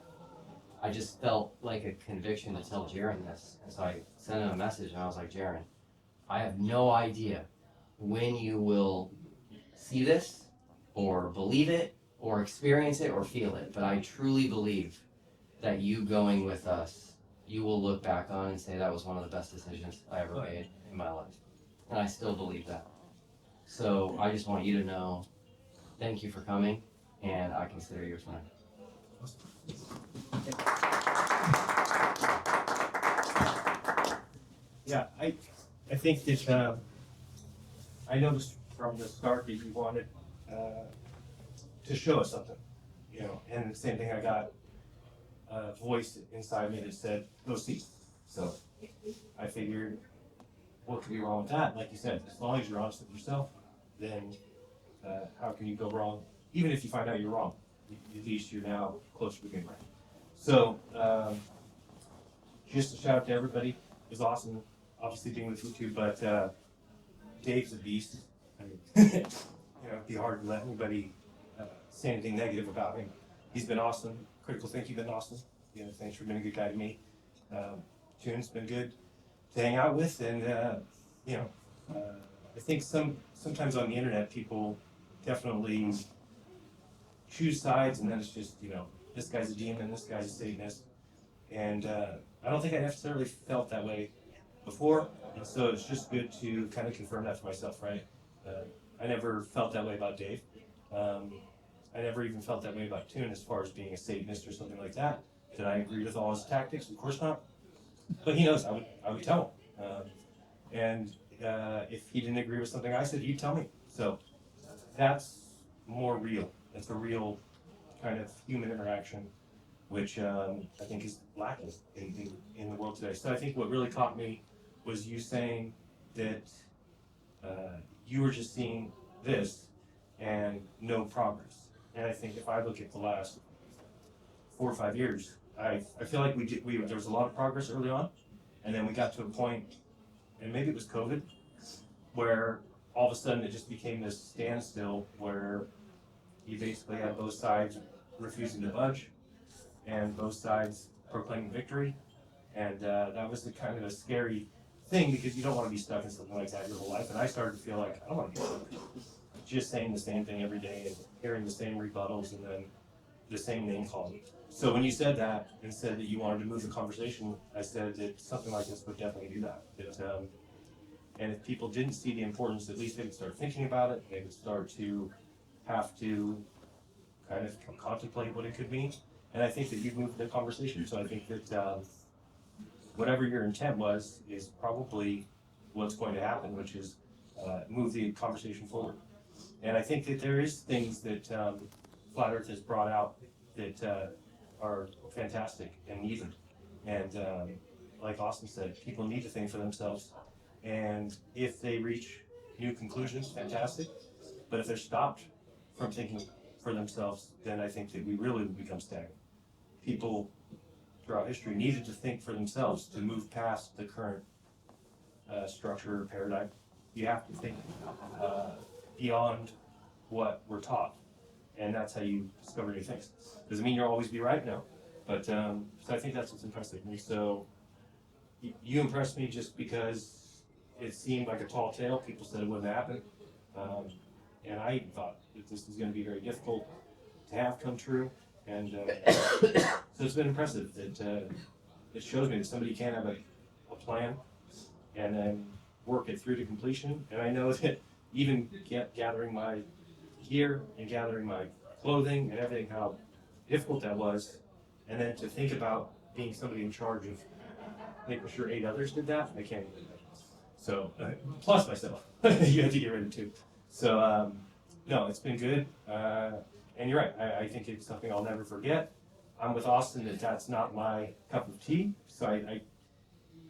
I just felt like a conviction to tell Jaron this. And so I sent him a message and I was like, Jaron, I have no idea when you will see this or believe it or experience it or feel it, but I truly believe that you going with us, you will look back on and say that was one of the best decisions I ever made in my life. And I still believe that. So I just want you to know, thank you for coming, and I consider you a friend. Yeah, I think that I noticed from the start that you wanted to show us something, and the same thing, I got a voice inside me that said, go see. So I figured, what could be wrong with that? Like you said, as long as you're honest with yourself, then how can you go wrong? Even if you find out you're wrong, at least you're now closer to being right. So just a shout out to everybody. It was awesome obviously being with you two, but Dave's a beast. I mean, it'd be hard to let anybody say anything negative about him. He's been awesome. Critical Think, been awesome. Thanks for being a good guy to me. Tune's been good to hang out with, and I think sometimes on the internet people definitely choose sides, and then it's just this guy's a demon, this guy's a Satanist, and I don't think I necessarily felt that way before, and so it's just good to kind of confirm that for myself, right? I never felt that way about Dave. I never even felt that way about Tune as far as being a Satanist or something like that. Did I agree with all his tactics? Of course not. But he knows I would tell him. And if he didn't agree with something I said, he'd tell me. So that's more real. That's a real kind of human interaction, which I think is lacking in the world today. So I think what really caught me was you saying that you were just seeing this and no progress. And I think if I look at the last 4 or 5 years, I feel like there was a lot of progress early on, and then we got to a point, and maybe it was COVID, where all of a sudden it just became this standstill where you basically had both sides refusing to budge and both sides proclaiming victory. And that was the kind of a scary thing, because you don't want to be stuck in something like that your whole life. And I started to feel like I don't want to be stuck just saying the same thing every day and hearing the same rebuttals and then the same name calling. So when you said that and said that you wanted to move the conversation, I said that something like this would definitely do that. And if people didn't see the importance, at least they would start thinking about it. They would start to have to kind of contemplate what it could mean. And I think that you've moved the conversation. So I think that whatever your intent was is probably what's going to happen, which is move the conversation forward. And I think that there is things that Flat Earth has brought out that are fantastic and needed. And like Austin said, people need to think for themselves. And if they reach new conclusions, fantastic. But if they're stopped from thinking for themselves, then I think that we really would become stagnant. People throughout history needed to think for themselves to move past the current structure or paradigm. You have to think beyond what we're taught, and that's how you discover new things. Doesn't mean you'll always be right, no, but so I think that's what's impressive me. So you impressed me just because it seemed like a tall tale. People said it wouldn't happen, and I thought that this was going to be very difficult to have come true, and so it's been impressive that it shows me that somebody can have a plan and then work it through to completion. And I know that even gathering my gear and gathering my clothing and everything, how difficult that was, and then to think about being somebody in charge of making sure 8 others did that, I can't even imagine. So plus myself, you had to get rid of 2. So no, it's been good, and you're right. I think it's something I'll never forget. I'm with Austin that that's not my cup of tea. So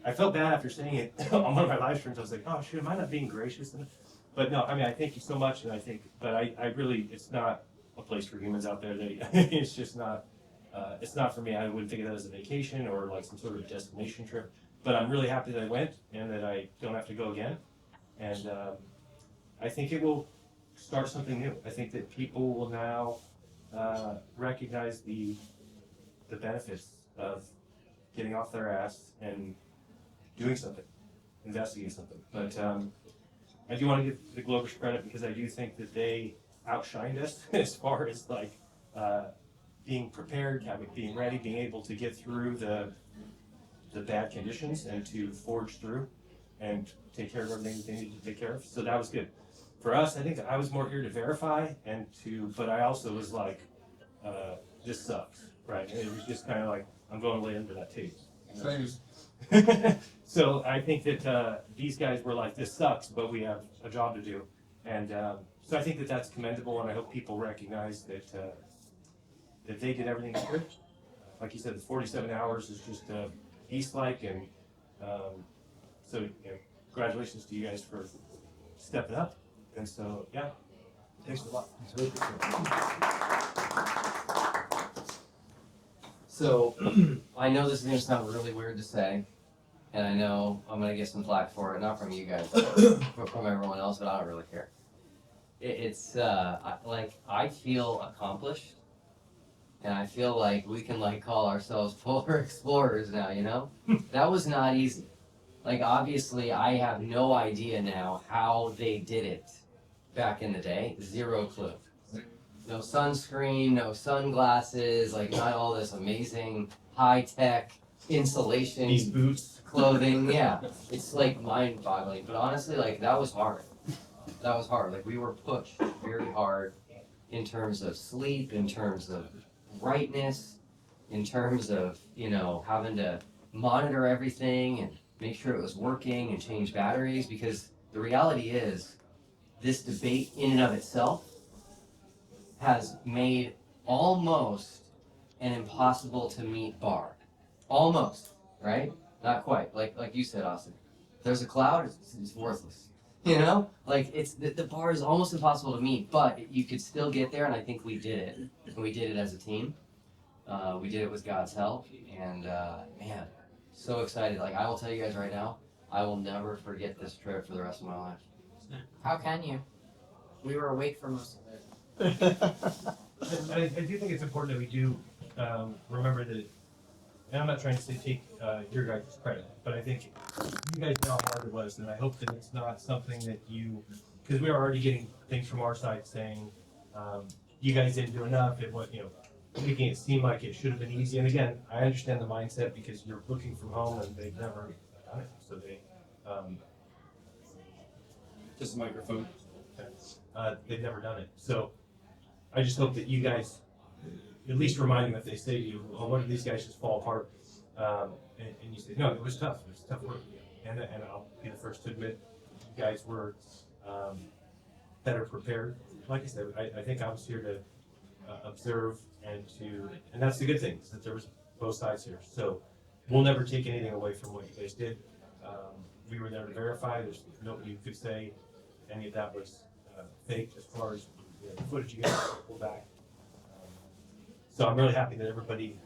I felt bad after saying it on one of my live streams. I was like, oh shoot, am I not being gracious? But no, I mean, I thank you so much, and I think, but I really, it's not a place for humans out there. It's just not, it's not for me. I wouldn't think of that as a vacation or like some sort of destination trip. But I'm really happy that I went and that I don't have to go again. And I think it will start something new. I think that people will now recognize the benefits of getting off their ass and doing something, investigating something. But I do want to give the Globers credit, because I do think that they outshined us as far as like being prepared, being ready, being able to get through the bad conditions and to forge through and take care of everything they needed to take care of. So that was good. For us, I think I was more here to verify but I also was like, this sucks, right? And it was just kind of like, I'm going to lay under that tape. So I think that these guys were like, this sucks, but we have a job to do. And so I think that that's commendable, and I hope people recognize that that they did everything they could. Like you said, the 47 hours is just beast-like, and so congratulations to you guys for stepping up. And so, yeah, thanks a lot. So, I know this is going to sound really weird to say, And I know I'm gonna get some flack for it, not from you guys, but from everyone else, but I don't really care. I feel accomplished, and I feel like we can like call ourselves polar explorers now, you know? That was not easy. Like, obviously, I have no idea now how they did it back in the day. Zero clue. No sunscreen, no sunglasses, like not all this amazing high-tech insulation. These boots. Clothing, yeah. It's like mind-boggling. But honestly, like, that was hard. That was hard. Like, we were pushed very hard in terms of sleep, in terms of brightness, in terms of, you know, having to monitor everything and make sure it was working and change batteries, because the reality is this debate in and of itself has made almost an impossible to meet bar. Almost, right? Not quite. Like you said, Austin. If there's a cloud, it's worthless. You know? Like, it's the bar is almost impossible to meet, but you could still get there, and I think we did it. And we did it as a team. We did it with God's help, and man, so excited. Like, I will tell you guys right now, I will never forget this trip for the rest of my life. How can you? We were awake for most of it. And I do think it's important that we do remember that, and I'm not trying to take your guys' credit, but I think you guys know how hard it was, and I hope that it's not something that you, because we are already getting things from our side saying, you guys didn't do enough, it was, you know, making it seem like it should have been easy. And again, I understand the mindset because you're looking from home and they've never done it, so they, Just a microphone. they've never done it. So I just hope that you guys at least remind them if they say to you, "Oh, what did these guys just fall apart?" And you say, "No, it was tough. It was tough work." And I'll be the first to admit, you guys were better prepared. Like I said, I think I was here to observe and that's the good thing, is that there was both sides here. So we'll never take anything away from what you guys did. We were there to verify. There's nobody who could say any of that was fake as far as the footage you guys pulled back. So I'm really happy that everybody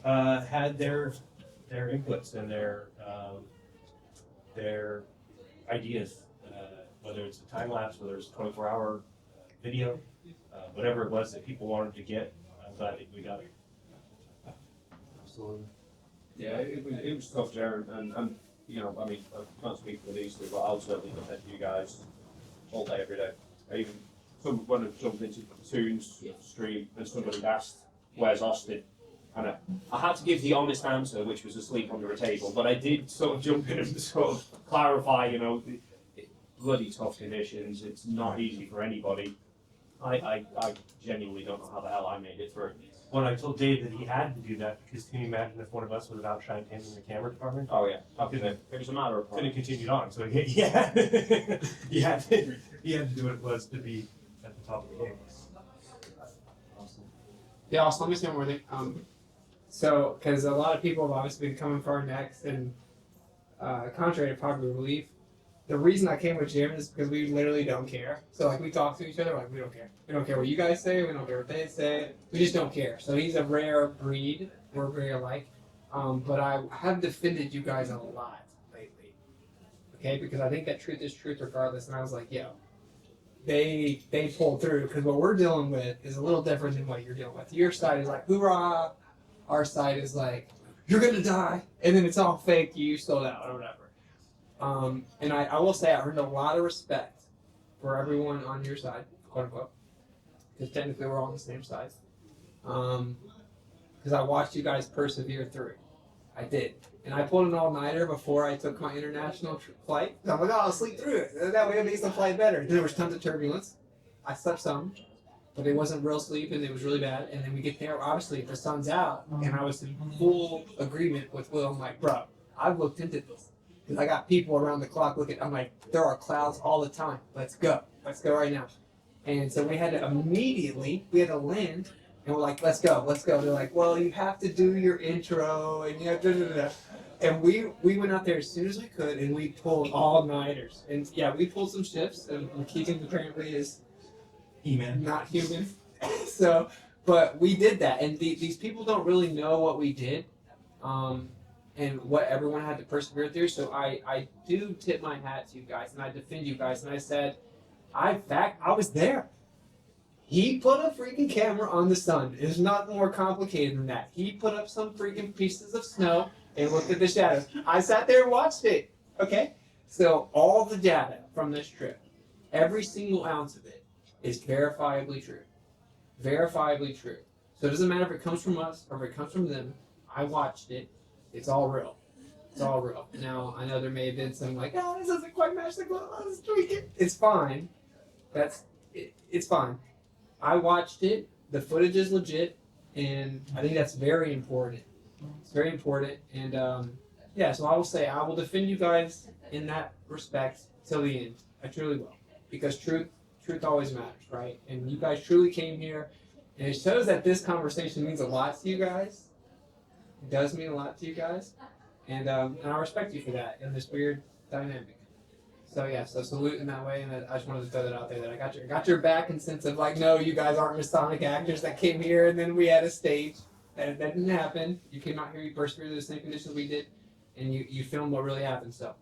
had their inputs and their ideas, whether it's a time lapse, whether it's a 24-hour video, whatever it was that people wanted to get. I'm glad that we got it. Absolutely. Yeah, it was tough, Jared, and you know, I mean, I can't speak for these two, but I'll certainly defend you guys all day, every day. I even when I jumped into the platoons stream and somebody asked, "Where's Austin?" And I had to give the honest answer, which was asleep under a table, but I did sort of jump in and sort of clarify, you know, bloody tough conditions. It's not easy for anybody. I genuinely don't know how the hell I made it through. When I told Dave that he had to do that, because can you imagine if one of us would have outshined him in the camera department? Oh yeah, it was a matter of couldn't have continued on. So yeah, he had to do what it was to be at the top of the game. Awesome. Yeah, also let me say one more thing. So, because a lot of people have obviously been coming for our necks, and contrary to popular belief, the reason I came with Jim is because we literally don't care. So, like, we talk to each other, like, we don't care. We don't care what you guys say, we don't care what they say, we just don't care. So, he's a rare breed, we're very alike. But I have defended you guys a lot lately, okay? Because I think that truth is truth regardless, and I was like, yo, they pulled through, because what we're dealing with is a little different than what you're dealing with. Your side is like, hoorah! Our side is like, you're gonna die, and then it's all fake, you sold out, or whatever. And I will say I earned a lot of respect for everyone on your side, quote unquote, because technically we're all on the same side. Because I watched you guys persevere through. I did. And I pulled an all-nighter before I took my international flight. So I'm like, oh, I'll sleep through it. That way it makes the flight better. There was tons of turbulence. I slept some, but it wasn't real sleep and it was really bad. And then we get there, obviously the sun's out, and I was in full agreement with Will. I'm like, bro, I've looked into this. Because I got people around the clock looking, I'm like, there are clouds all the time. Let's go. Let's go right now. And so we had to land, and we're like, let's go. They're like, well, you have to do your intro, and you have to, And we went out there as soon as we could, and we pulled all-nighters. And yeah, we pulled some shifts, and Keegan apparently is not human. So, but we did that, and these people don't really know what we did. and what everyone had to persevere through. So I do tip my hat to you guys, and I defend you guys. And I said, I was there. He put a freaking camera on the sun. It's not more complicated than that. He put up some freaking pieces of snow and looked at the shadows. I sat there and watched it. Okay? So all the data from this trip, every single ounce of it, is verifiably true. Verifiably true. So it doesn't matter if it comes from us or if it comes from them. I watched it. It's all real. It's all real. Now, I know there may have been some like, this doesn't quite match the glow. Let's tweak it. It's fine. It's fine. I watched it. The footage is legit. And I think that's very important. It's very important. And so I will say I will defend you guys in that respect till the end. I truly will. Because truth always matters, right? And you guys truly came here. And it shows that this conversation means a lot to you guys. It does mean a lot to you guys. And I respect you for that in this weird dynamic. So yeah, so salute in that way, and I just wanted to throw that out there that I got your back in sense of like, no, you guys aren't Masonic actors that came here and then we had a stage. That didn't happen. You came out here, you persevered through the same conditions we did, and you filmed what really happened. So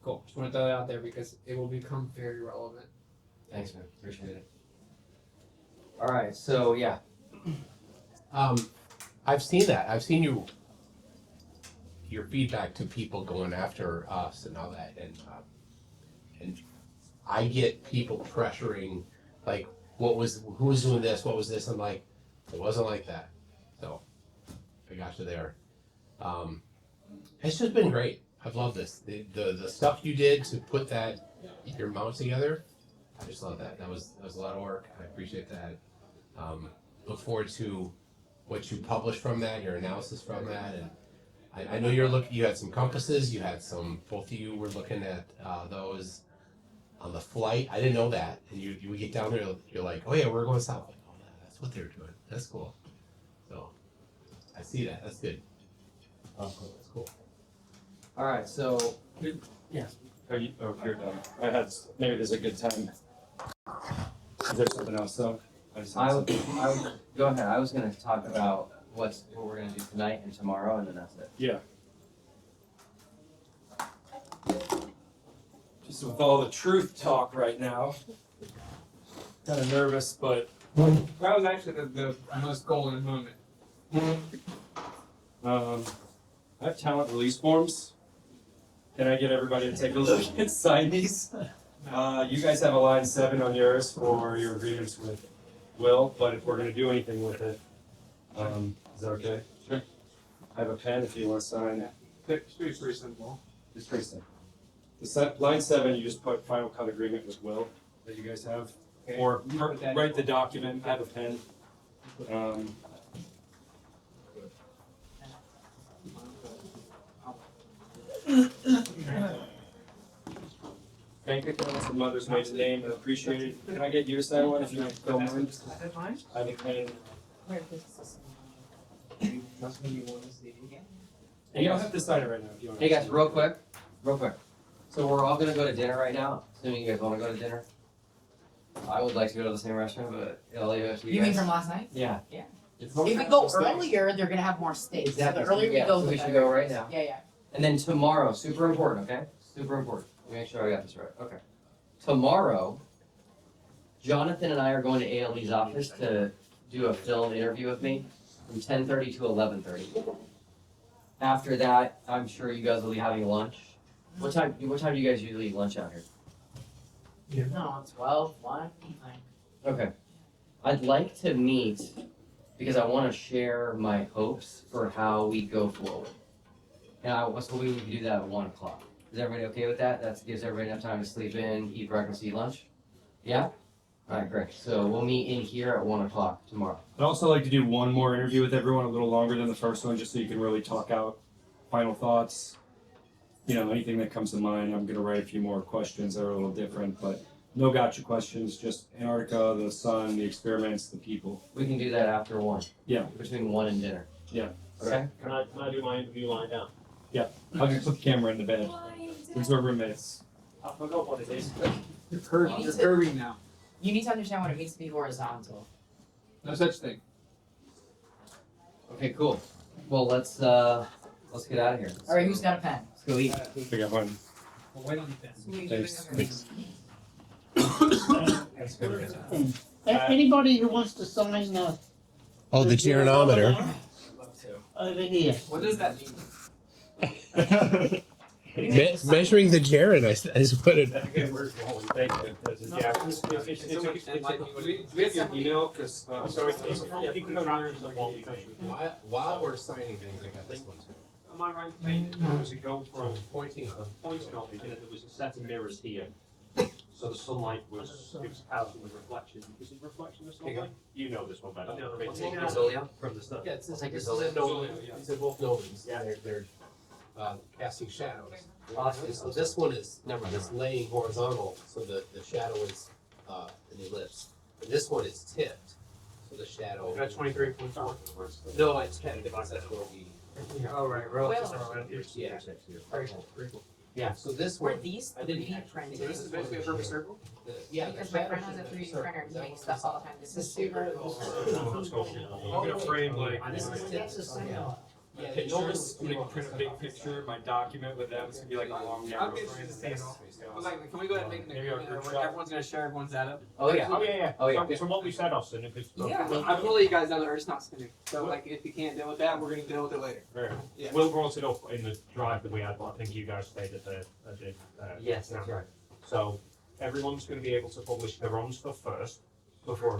cool. Just want to throw that out there because it will become very relevant. Thanks, man. Appreciate it. All right, so yeah. I've seen that. I've seen your feedback to people going after us and all that, and I get people pressuring, like, who was doing this? What was this? I'm like, it wasn't like that. So I got you there. It's just been great. I've loved this. The stuff you did to put your mount together. I just love that. That was a lot of work. I appreciate that. Look forward to what you publish from that, your analysis from that, and I know you had some compasses. You had both of you were looking at those on the flight. I didn't know that, and you get down there, you're like, oh yeah, we're going south. Like, oh, that's what they're doing. That's cool. So I see that. That's good. Oh, cool. That's cool. All right, so yeah. You're done. Maybe there's a good time. Is there something else though? I would go ahead. I was going to talk about what we're going to do tonight and tomorrow, and then that's it. Yeah. Just with all the truth talk right now, kind of nervous, but That was actually the most golden moment. I have talent release forms. Can I get everybody to take a look and sign these? You guys have a line 7 on yours for your agreements with Will, but if we're going to do anything with it, is that okay? Sure. I have a pen if you want to sign. It's pretty simple. It's pretty simple. Line 7, you just put final cut agreement with Will that you guys have. Okay. Or write the document, have a pen. Bank accounts and mother's maiden name, appreciated. Can I get you to sign one if you don't mind? I have a pen. And you don't have to sign it right now if you want. Hey guys, real quick. So we're all gonna go to dinner right now. Assuming you guys want to go to dinner. I would like to go to the same restaurant, but I'll leave it up to you You guys. mean from last night? Yeah. Yeah. If we go earlier, they're gonna have more steaks. Exactly. So the earlier we Yeah, go, so the we should better. go right now. Yeah. And then tomorrow, super important, okay? Super important. Let me make sure I got this right. Okay. Tomorrow, Jonathan and I are going to ALE's office to do a film interview with me from 10:30 to 11:30. After that, I'm sure you guys will be having lunch. What time do you guys usually eat lunch out here? No, 12, 1. Okay. I'd like to meet because I want to share my hopes for how we go forward. And I was hoping we could do that at 1 o'clock. Is everybody okay with that? That gives everybody enough time to sleep in, eat breakfast, eat lunch? Yeah? Alright, great. So we'll meet in here at 1 o'clock tomorrow. I'd also like to do one more interview with everyone, a little longer than the first one, just so you can really talk out final thoughts. You know, anything that comes to mind. I'm going to write a few more questions that are a little different, but no gotcha questions, just Antarctica, the sun, the experiments, the people. We can do that after 1. Yeah. Between 1 and dinner. Yeah. Okay? Can I do my interview lying down? Yeah. I'll just put the camera in the bed. These are roommates. I forgot what it is. You're curving now. You need to understand what it means to be horizontal. No such thing. Okay, cool. Well, let's Let's get out of here. All right, who's got a pen? Let's go eat. I got one. Well, wait on the pen. Thanks. Anybody who wants to sign Oh, the geronometer. over here. What does that mean? Measuring the gerund, I put it. Again, we're holding thank you. Yeah, we have your email because so it's you can go down to While we're signing things, I got this one too. Am I right? There was a go from pointing off, and there was a set of mirrors here. So the sunlight was out in the reflection. Is it reflection of sunlight? You know this one better. From the sun. Yeah, it's like this a is a Zolia. Nolan. These are both Nolans. Yeah. They're casting shadows. Awesome. So this one is, remember, it's laying horizontal, so the shadow is an ellipse. And this one is tipped, so the shadow. Got 23.4. No, it's 10 because that's where we. Oh, right. Yeah. Very cool. Yeah, so this Were one. these I didn't 3D actually- printed? So this is basically a perfect circle? Yeah. Because my friend has a 3D printer, he makes stuff all the time. This is super. I'm gonna frame like. That's the same. Yeah, Pictures, I'm gonna print a big picture, my document with them, it's gonna be like a long narrow I'm interested to see it all. But like, can we go ahead and make an Maybe our agreement group where shot. everyone's gonna share everyone's data? Oh yeah. Oh, yeah. From what we said, Austin, if it's. Yeah, I will let you guys know that it's not spinning. So like, if you can't deal with that, we're gonna deal with it later. Right. Yeah. Will brought it up in the drive that we had, but I think you guys stayed at the. Yes, that's right. So everyone's gonna be able to publish their own stuff first, before,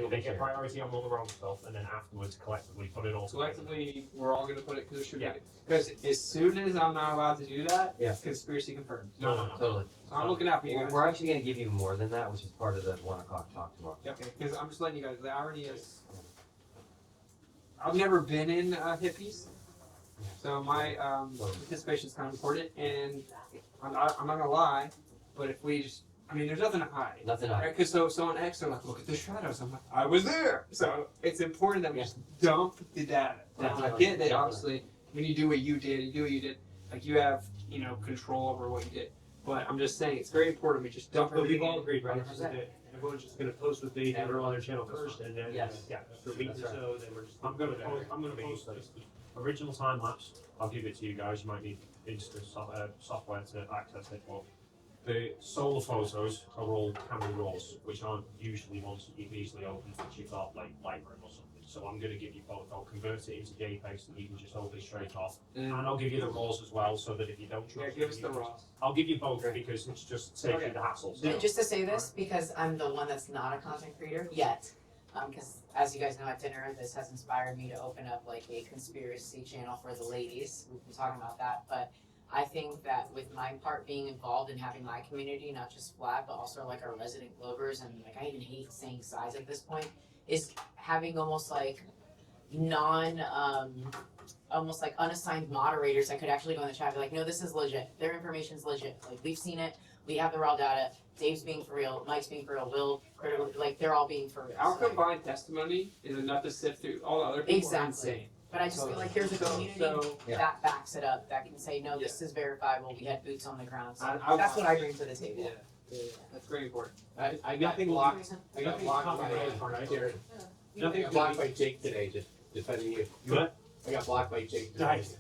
they get priority on all their own stuff, and then afterwards collectively put it all together. Collectively, we're all gonna put it, because it should be. Yeah. Because as soon as I'm not allowed to do that, Yeah. conspiracy confirmed. No. Totally. So I'm looking out for you guys. We're actually gonna give you more than that, which is part of the 1 o'clock talk tomorrow. Okay, because I'm just letting you guys, the irony is, I've never been in hippies, so my participation is kind of important, and I'm not gonna lie, but if we just, I mean, there's nothing to hide. Nothing to hide. Right? Because so on X, they're like, look at the shadows. I'm like, I was there. So it's important that we just dump the data. Now, I get that obviously when you do what you did, like you have, control over what you did. But I'm just saying, it's very important we just dump But we've everything. all agreed, right? 100%. Everyone's just gonna post what they do on their channel first, and then, Yes. for weeks or so, then we're just, I'm gonna post this original time lapse, I'll give it to you guys, you might need instant software to access it, but the solar photos are all camera raws, which aren't usually ones that you can easily open, which you've got like Lightroom or something. So I'm gonna give you both, I'll convert it into JPEGs that you can just open straight off, and I'll give you the raws as well, so that if you don't trust Give us me, the raws. I'll give you both because it's just saves you the hassle. So. And just to say this, because I'm the one that's not a content creator yet, because as you guys know at dinner, this has inspired me to open up like a conspiracy channel for the ladies. We've been talking about that, but I think that with my part being involved in having my community, not just Flat, but also like our resident Glovers, and like I even hate saying size at this point, is having almost like almost like unassigned moderators that could actually go in the chat and be like, no, this is legit. Their information's legit. Like we've seen it. We have the raw data. Dave's being for real. Mike's being for real. Will, critical, like they're all being for real. Our So, combined testimony is enough to sift through all the other people. Exactly. Are insane. but I just feel like here's a community that backs it up, that can say, no, this is verifiable. We had boots on the ground. So that's what I bring to the table. That's very important. I got blocked. I got blocked by Jared. Nothing blocked by Jake today, just defending you. What? I got blocked by Jake today. Nice.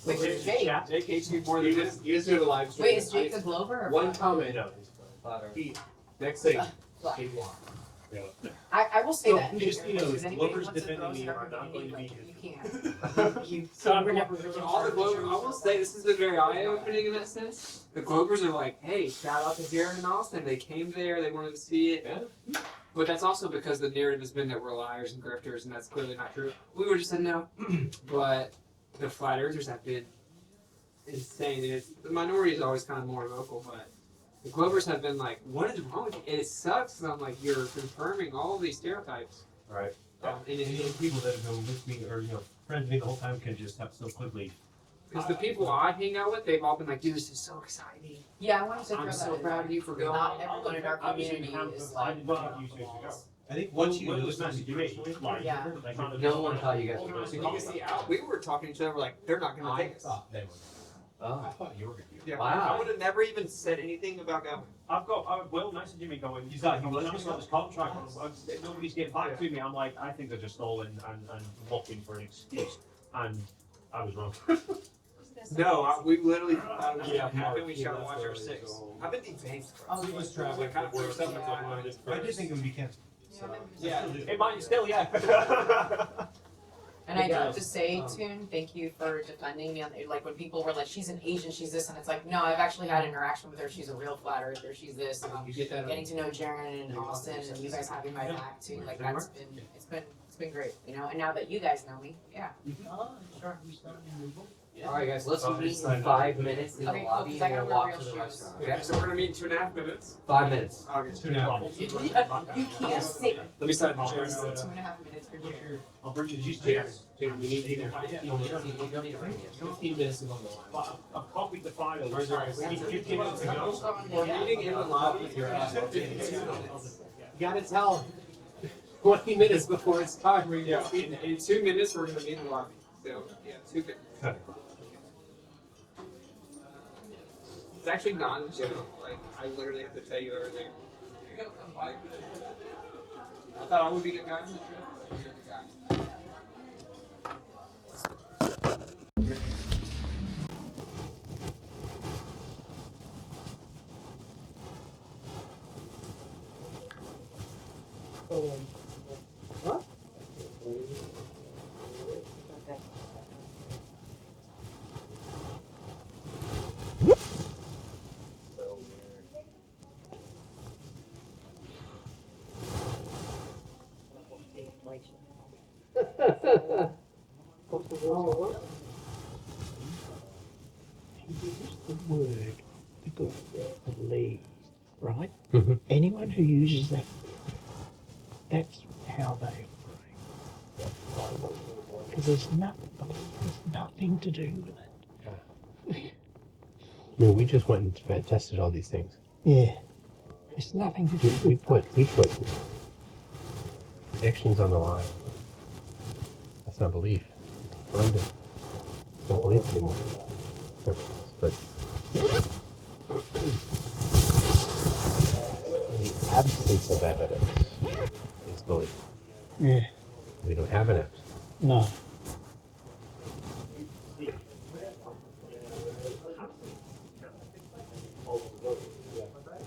Wait, where's Jake? Jake hates you more than this. You just do the live stream. Wait, is Jake the Glover? Or One comment. Next thing. Flat. He blocked. I will say that. Just, you know, Because anybody Glover's wants to throw defending me, stuff I'm in not going to be you can't. You So we're never all the Glovers, I will say this has been very eye-opening in that sense. The Glovers are like, hey, shout out to Jared and Austin. They came there, they wanted to see it. Yeah. But that's also because the narrative has been that we're liars and grifters, and that's clearly not true. We were just saying no. But the flat earthers have been insane. And the minority is always kind of more vocal, but the Glovers have been like, what is wrong with you? And it sucks because I'm like, you're confirming all these stereotypes. Right. And People that have been with me or friends with me the whole time can just have so quickly. because the people I hang out with, they've all been like, dude, this is so exciting. Yeah, I wanted to throw I'm that so in proud there. of you for going. Not everyone in our community is I like. did not have you two to go. I think once you Well, lose, nice to meet you. Like, Yeah. No one thought you guys were So you can see, we were talking to each other, we're like, they're not going to I take us. thought they were. Oh. I thought you were going to. Yeah, Wow. I would have never even said anything about going. I've got, Will, nice to meet going. He's like, let's just got this contract. Nobody's getting back to me. I'm like, I think they're just stalling and looking for an excuse. And I was wrong. No, we literally thought it was gonna happen. We tried to watch our 6. I've been debased. Oh, he was traveling. Kind of pushed up until one. I did think it would be canceled. Yeah. It might still, yeah. And I do have to say, Toon, thank you for defending me on like when people were like, she's an Asian, she's this, and it's like, no, I've actually had interaction with her. She's a real flat earther. She's this. You get that? Getting to know Jaren and Austin, and you guys having my back too. Like that's been it's been great, you know. And now that you guys know me, yeah. All right, guys, let's meet in 5 minutes in the Okay, cool, lobby 'cause I and gotta we'll wear walk real to the shoes. restaurant. Okay, so we're gonna meet in 2.5 minutes. 5 minutes. Okay, 2.5. You can't sit. Let me sign the chair. 2.5 minutes for dinner. I'll bring you these chairs. We need either. You don't need to bring it. 15 minutes is on the line. But I've copied the file. We need 15 minutes to go. We're meeting in the lobby with your ass. You gotta tell him. 20 minutes before it's time. Yeah, in 2 minutes we're gonna meet in the lobby. So yeah, 2 minutes. It's actually not in general. Like I literally have to tell you everything. You gotta come by. I thought I would be the guy on the trip. You're the guy. The word, the good believe, right? Mm-hmm. Anyone who uses that, that's how they operate. Because there's nothing to do with it. I mean, we just went and tested all these things. Yeah. It's nothing to do We with put actions on the line. That's not belief. Burned it. Don't believe it anymore. But the absence of evidence is belief. Yeah. We don't have an evidence. No.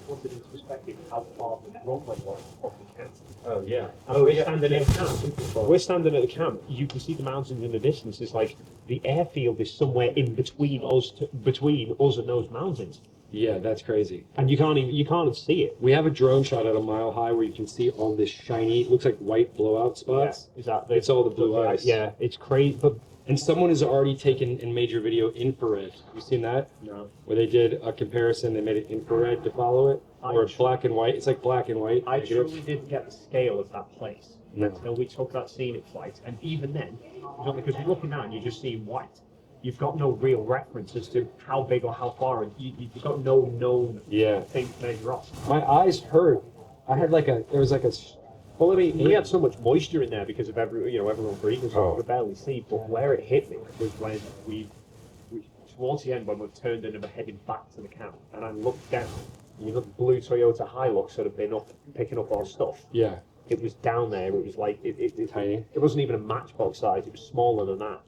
Put it into perspective how far the runway was off the camp. Oh yeah. And we're standing at the camp. We're standing at the camp. You can see the mountains in the distance. It's like the airfield is somewhere in between us, and those mountains, Yeah, that's crazy. and you can't even see it. We have a drone shot at a mile high where you can see all this shiny, looks like white blowout spots. Is that It's all the blue ice. Yeah, it's crazy. But And someone has already taken and made your video infrared. You seen that? no, Where they did a comparison, they made it infrared to follow it, or black and white. It's like black and white. I negative. truly didn't get the scale of that place No. until we took that scenic flight. And even then, because you're looking out and you just see white. You've got no real reference as to how big or how far, and you've got no known Yeah. thing to measure off. My eyes hurt. I had like a, there was like a, Well, I mean, we had so much moisture in there because of everyone breathing, so Oh. we could barely see. But where it hit me was when we towards the end, when we turned and were heading back to the camp, and I looked down. You look, blue Toyota Hilux sort of been up, picking up our stuff. yeah. It was down there. It was like it Tiny. It wasn't even a matchbox size. It was smaller than that.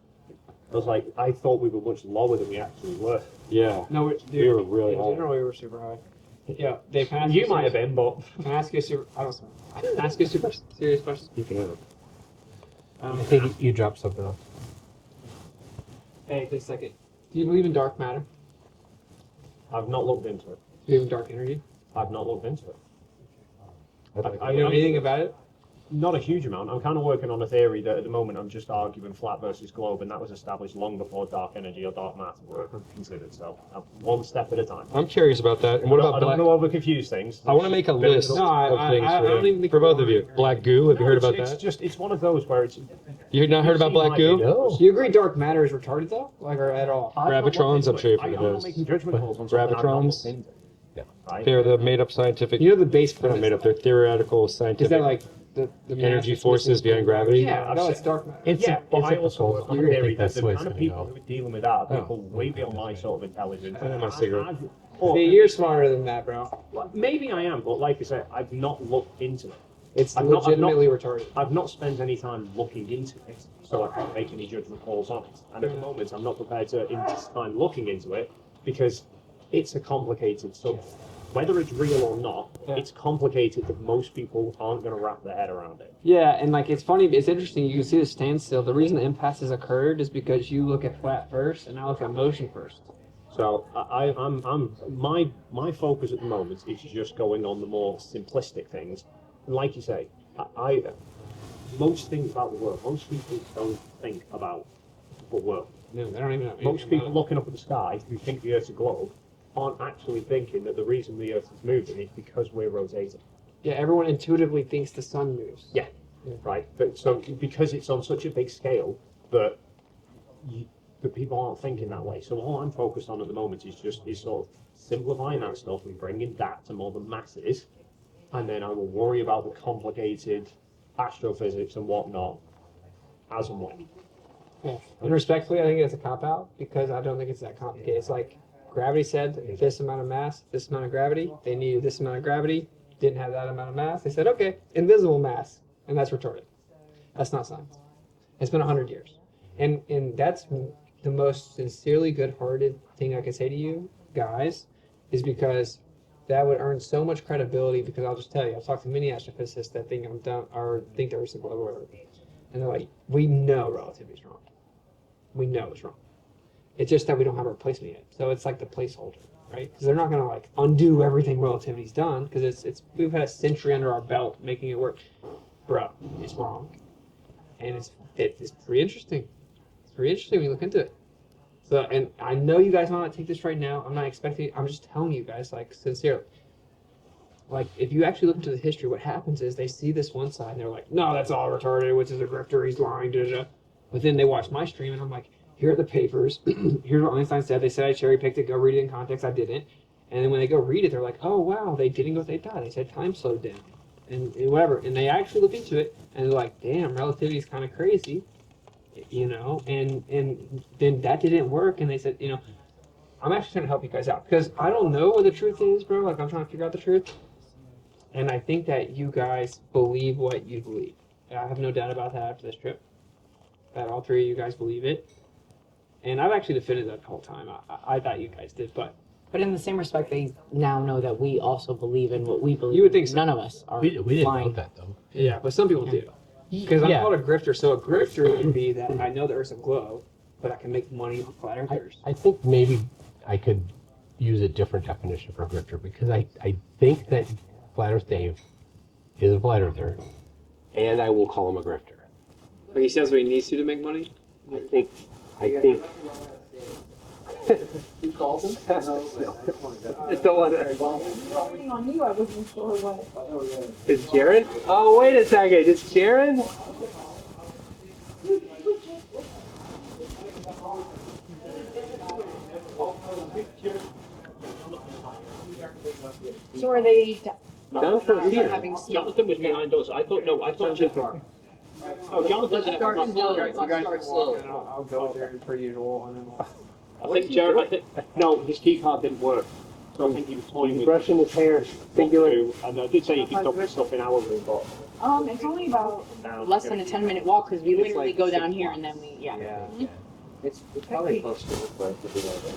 I was like, I thought we were much lower than we actually were. Yeah. No, it's We were really in high. general, we were super high. Yeah, Dave, can I ask You might have been, but Can I ask you a super? I don't know. Can I ask you a super serious question? You can have it. I Um, think you dropped something off. hey, take a second. Do you believe in dark matter? I've not looked into it. Do you believe in dark energy? I've not looked into it. You know anything about it? Not a huge amount. I'm kind of working on a theory that at the moment I'm just arguing flat versus globe, and that was established long before dark energy or dark matter were considered. So one step at a time. I'm curious about that. And what about I black? don't know overconfuse things. I want to make a list No, I of things don't even think for both of you. Black goo. Have you heard about it's that? Just it's one of those where it's. You not heard about seen black my goo? videos. Do you agree dark matter is retarded though? Like, or at all? I've not Gravitrons, looked I'm sure you've into heard it. of I'm those. not making judgment calls on something I've not Gravitrons? looked into. Yeah. Right? They're the made-up scientific. You know the base They're not premise. made up. They're theoretical scientific. Is that like the energy mass is forces missing? behind gravity? Yeah, no, it's dark matter. It's Yeah, but I also proposal. work I on don't a theory think that that's the the way kind it's of going to people go. who are dealing with that are Oh. people way beyond my sort of intelligence. I have my cigarette. See, you're smarter than that, bro. Maybe I am, but like I said, I've not looked into it. It's I've not- legitimately retarded. I've not spent any time looking into it. so I can't make any judgment calls on it. And at the moment, I'm not prepared to invest time looking into it because it's a complicated subject. Whether it's real or not, it's complicated that most people aren't going to wrap their head around it. Yeah, and like it's funny, it's interesting. You can see the standstill. The reason the impasse has occurred is because you look at flat first, and I look at motion first. So my focus at the moment is just going on the more simplistic things. And like you say, most things about the world, most people don't think about the world. No, they don't even know. Most people looking up at the sky who think the Earth's a globe aren't actually thinking that the reason the Earth is moving is because we're rotating. Yeah, everyone intuitively thinks the sun moves. Yeah, right. But so because it's on such a big scale that the people aren't thinking that way. So all I'm focused on at the moment is sort of simplifying that stuff and bringing that to more the masses, and then I will worry about the complicated astrophysics and whatnot as and when. Yeah. And respectfully, I think it's a cop-out because I don't think it's that complicated. It's like gravity said this amount of mass, this amount of gravity. They needed this amount of gravity, didn't have that amount of mass. They said, okay, invisible mass, and that's retarded. That's not science. It's been 100 years. And that's the most sincerely good-hearted thing I can say to you guys is because that would earn so much credibility because I'll just tell you, I've talked to many astrophysicists that think I'm dumb or think there is a globe or whatever. And they're like, we know relativity is wrong. We know it's wrong. It's just that we don't have a replacement yet. So it's like the placeholder, right? Because they're not going to like undo everything relativity's done because we've had a century under our belt making it work. Bro, it's wrong. And it's pretty interesting. It's pretty interesting when you look into it. So, and I know you guys might not take this right now. I'm not expecting, I'm just telling you guys, like, sincerely. Like, if you actually look into the history, what happens is they see this one side and they're like, no, that's all retarded, which is a grifter, he's lying, da-da-da. But then they watch my stream and I'm like, here are the papers. Here's what Einstein said. They said I cherry-picked it. Go read it in context. I didn't. And then when they go read it, they're like, oh, wow, they didn't go what they thought. They said time slowed down and whatever. And they actually look into it and they're like, damn, relativity is kind of crazy. You know, and then that didn't work, and they said, you know, I'm actually trying to help you guys out because I don't know what the truth is, bro. Like I'm trying to figure out the truth, and I think that you guys believe what you believe. And I have no doubt about that after this trip. That all three of you guys believe it, and I've actually defended that the whole time. I thought you guys did, but in the same respect, they now know that we also believe in what we believe. You would think so. None of us are. We didn't lying. know that though. Yeah, but some people do. Because I'm called a grifter, so a grifter would be that I know the Earth's a globe, but I can make money on flat earthers. I think maybe I could use a different definition for grifter because I think that Flat Earth Dave is a flat earther, and I will call him a grifter. But he says what he needs to make money? I think. You called him? Don't want to. Waiting on you, I wasn't sure what. Is Jaron? Oh, wait a second. It's Jaron? So are they Jonathan's here. having Jonathan was behind us. I thought Jonathan. Oh, Jonathan's in Start slow. I'll go there per usual, and then I think Jared. No, his key card didn't work. So I think he was toying with Brushing his hair. and I did say you could put stuff in our room, but It's only about less than a 10-minute walk because we literally go down here and then we It's probably close to this place to be like that.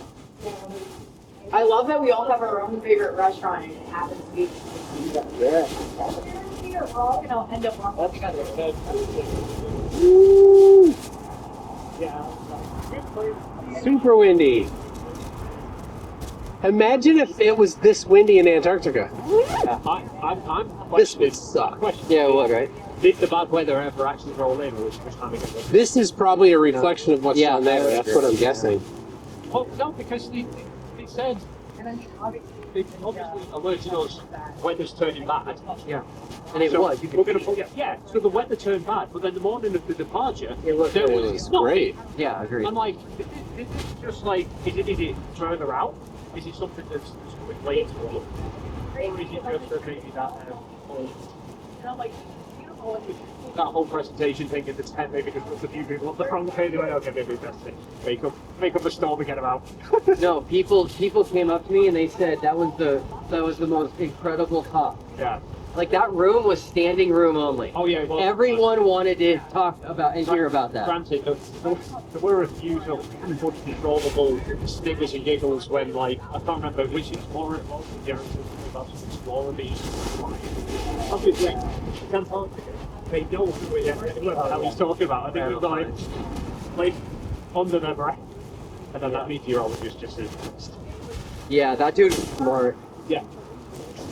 I love that we all have our own favorite restaurant and it happens to be. Yeah. We're all gonna end up walking together. Woo! Super windy. Imagine if it was this windy in Antarctica. I'm This would suck. Yeah, what, right? Did the bad weather ever actually roll in, or was it just having a This is probably a reflection of what's down there. That's what I'm guessing. Well, no, because they said they obviously alerted us weather's turning bad. Yeah. And it so was. We're going to put so the weather turned bad, but then the morning of the departure, It was great. Yeah, I agree. I'm like, is it just like, is it turn around? Is it something that's coming later? Or is it just that maybe that, And I'm like, that whole presentation thing in the tent, maybe just puts a few people up the front page, like, okay, maybe that's it. Make up a storm and get them out. No, people came up to me and they said that was the most incredible talk. Yeah. Like that room was standing room only. Oh yeah, well, Everyone wanted to talk about and hear about that. Granted, there were a few sort of uncontrollable sniggers and giggles when, like, I can't remember which explorer it was, but Darren was about some explorer being obviously, Antarctica, they don't know what the hell he's talking about. I think we've got like under their breath. And then that meteorologist just says, Yeah, that dude was smart. yeah.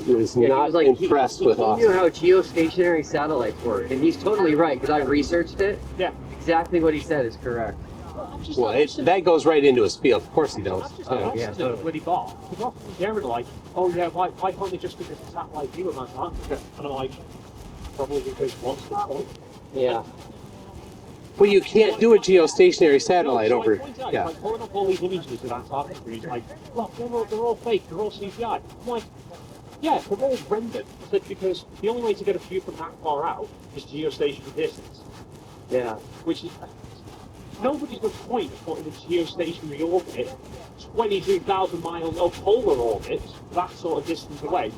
He was not impressed with He Austin. knew how geostationary satellites work, and he's totally right because I researched it. Yeah. Exactly what he said is correct. Well, that goes right into his field. Of course he does. Yeah, totally. Bloody bar. They're like, oh yeah, why can't they just because it's satellite view of Antarctica? And I'm like, probably because what's the point? Yeah. Well, you can't do a geostationary satellite No, so over. I point out, Yeah. like pulling up all these images of Antarctica, and he's like, look, they're all fake, they're all CGI. I'm like, yeah, they're all rendered. I said, because the only way to get a view from that far out is geostationary distance. Yeah. Which is, nobody's got a point of putting a geostationary orbit 22,000 miles of polar orbits, that sort of distance away.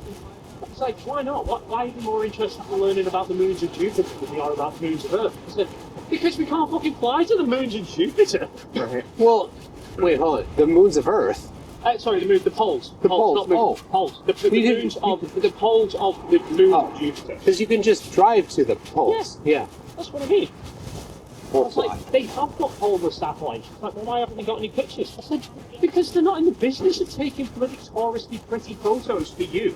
It's like, why not? Why are you more interested in learning about the moons of Jupiter than you are about the moons of Earth? I said, because we can't fucking fly to the moons of Jupiter. Right. Well, wait, hold on. The moons of Earth. Sorry, the poles. The poles. Not moons, poles. The moons of the poles of the moon of Jupiter. Because you can just drive to the poles. Yeah. That's what I mean. Or It's like, they have got polar satellites. It's like, well, why haven't they got any pictures? I said, because they're not in the business of taking bloody touristy pretty photos for you.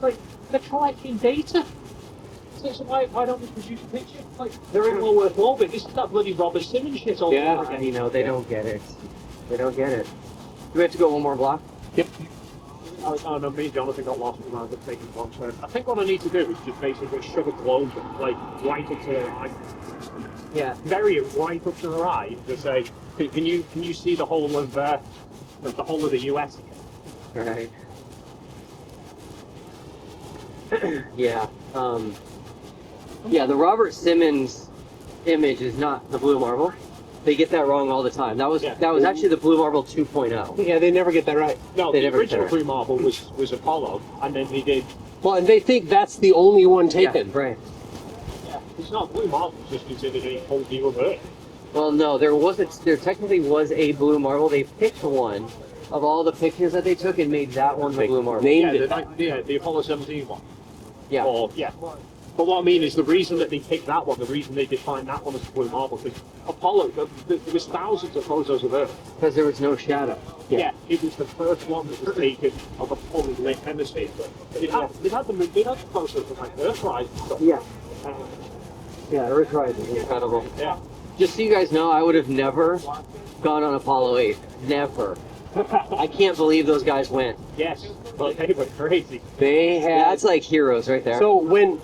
Like, they're collecting data. So why don't we produce a picture? Like, they're in low Earth orbit. This is that bloody Robert Simmons shit all over again. You know, they don't get it. They don't get it. Do we have to go one more block? Yep. Oh no, me and Jonathan got lost when I was taking one turn. I think what I need to do is just basically shove a globe, like, right up to the right. Yeah. Bury it right up to the right to say, can you see the whole of the whole of the US again? Right. Yeah. Yeah, the Robert Simmons image is not the blue marble. They get that wrong all the time. That was actually the blue marble 2.0. Yeah, they never get that right. No, they the never get that original right. blue marble was Apollo, and then they did. Well, and they think that's the only one taken. Yeah, right. Yeah, it's not blue marble. It's just considered a whole view of Earth. Well, no, there technically was a blue marble. They picked one of all the pictures that they took and made that one the blue marble. Named it. The Apollo 17 one. Yeah. Yeah. But what I mean is the reason that they picked that one, the reason they defined that one as blue marble, because Apollo, there was thousands of photos of Earth. Because there was no shadow. Yeah, it was the first one that was taken of a fully lit hemisphere. They had the photos of like Earthrise and stuff. Yeah. Yeah, Earthrise is incredible. Yeah. Just so you guys know, I would have never gone on Apollo 8. Never. I can't believe those guys went. Yes, but they were crazy. They had. That's like heroes right there. So when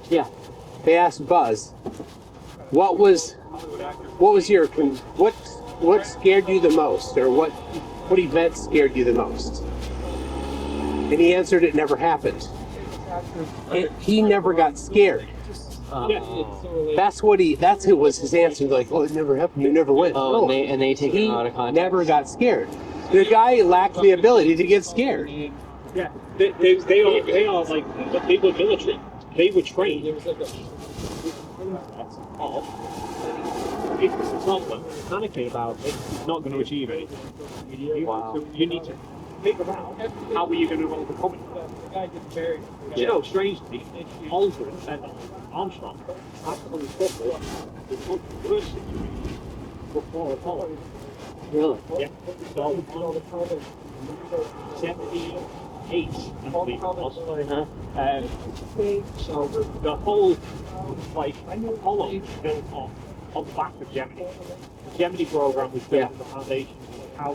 yeah, they asked Buzz, what scared you the most, or what event scared you the most? And he answered, it never happened. He never got scared. That's who was his answer. Like, oh, it never happened. You never went. Oh, no. and they take him out of context. Never got scared. The guy lacked the ability to get scared. Yeah, they are like, they were military. They were trained. There was like if it's not one, panicking about it, it's not going to achieve anything. You need to figure out how are you going to overcome it. You know, strangely, Aldrin and Armstrong actually suffered the worst situation before Apollo. Really? Yeah. So, 78, I believe it was. So the whole, like, Apollo was built on the back of Gemini. The Gemini program was built on the foundation of how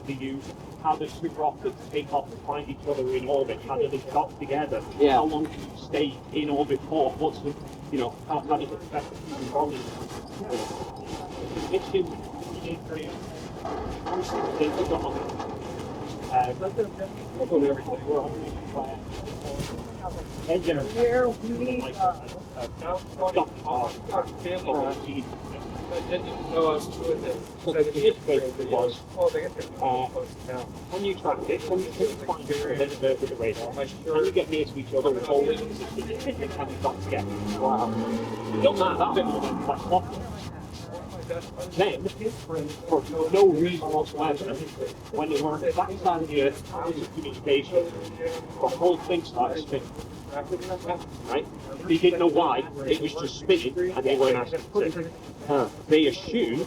the two rockets take off and find each other in orbit, how do they dock together, how long can you stay in orbit for, what's the, how does it affect the human body. Mission, So the kid basically was, when you track it, when you find it with the radar, when you get near to each other, it's always and you've got to get. Wow. Don't matter, that bit was like what? Then, for no reason whatsoever, when they were on the back side of the earth, out of communication, the whole thing started spinning. Right? They didn't know why, it was just spinning and they weren't asking. They assumed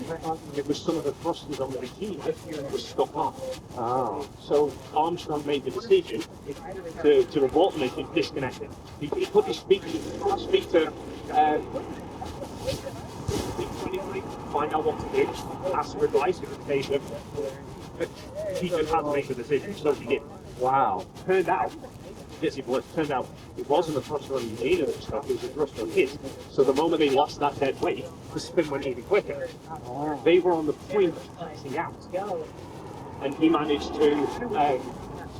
it was some of the thrusters on the bikini that was stuck on. So Armstrong made the decision to revolt them and disconnect it. He put his speak to find out what to do, ask for advice in the case of he just had to make the decision, so he did. Wow. Turned out it wasn't a thruster on the leader and stuff, it was a thruster on his. So the moment they lost that dead weight, the spin went even quicker. They were on the point of passing out. And he managed to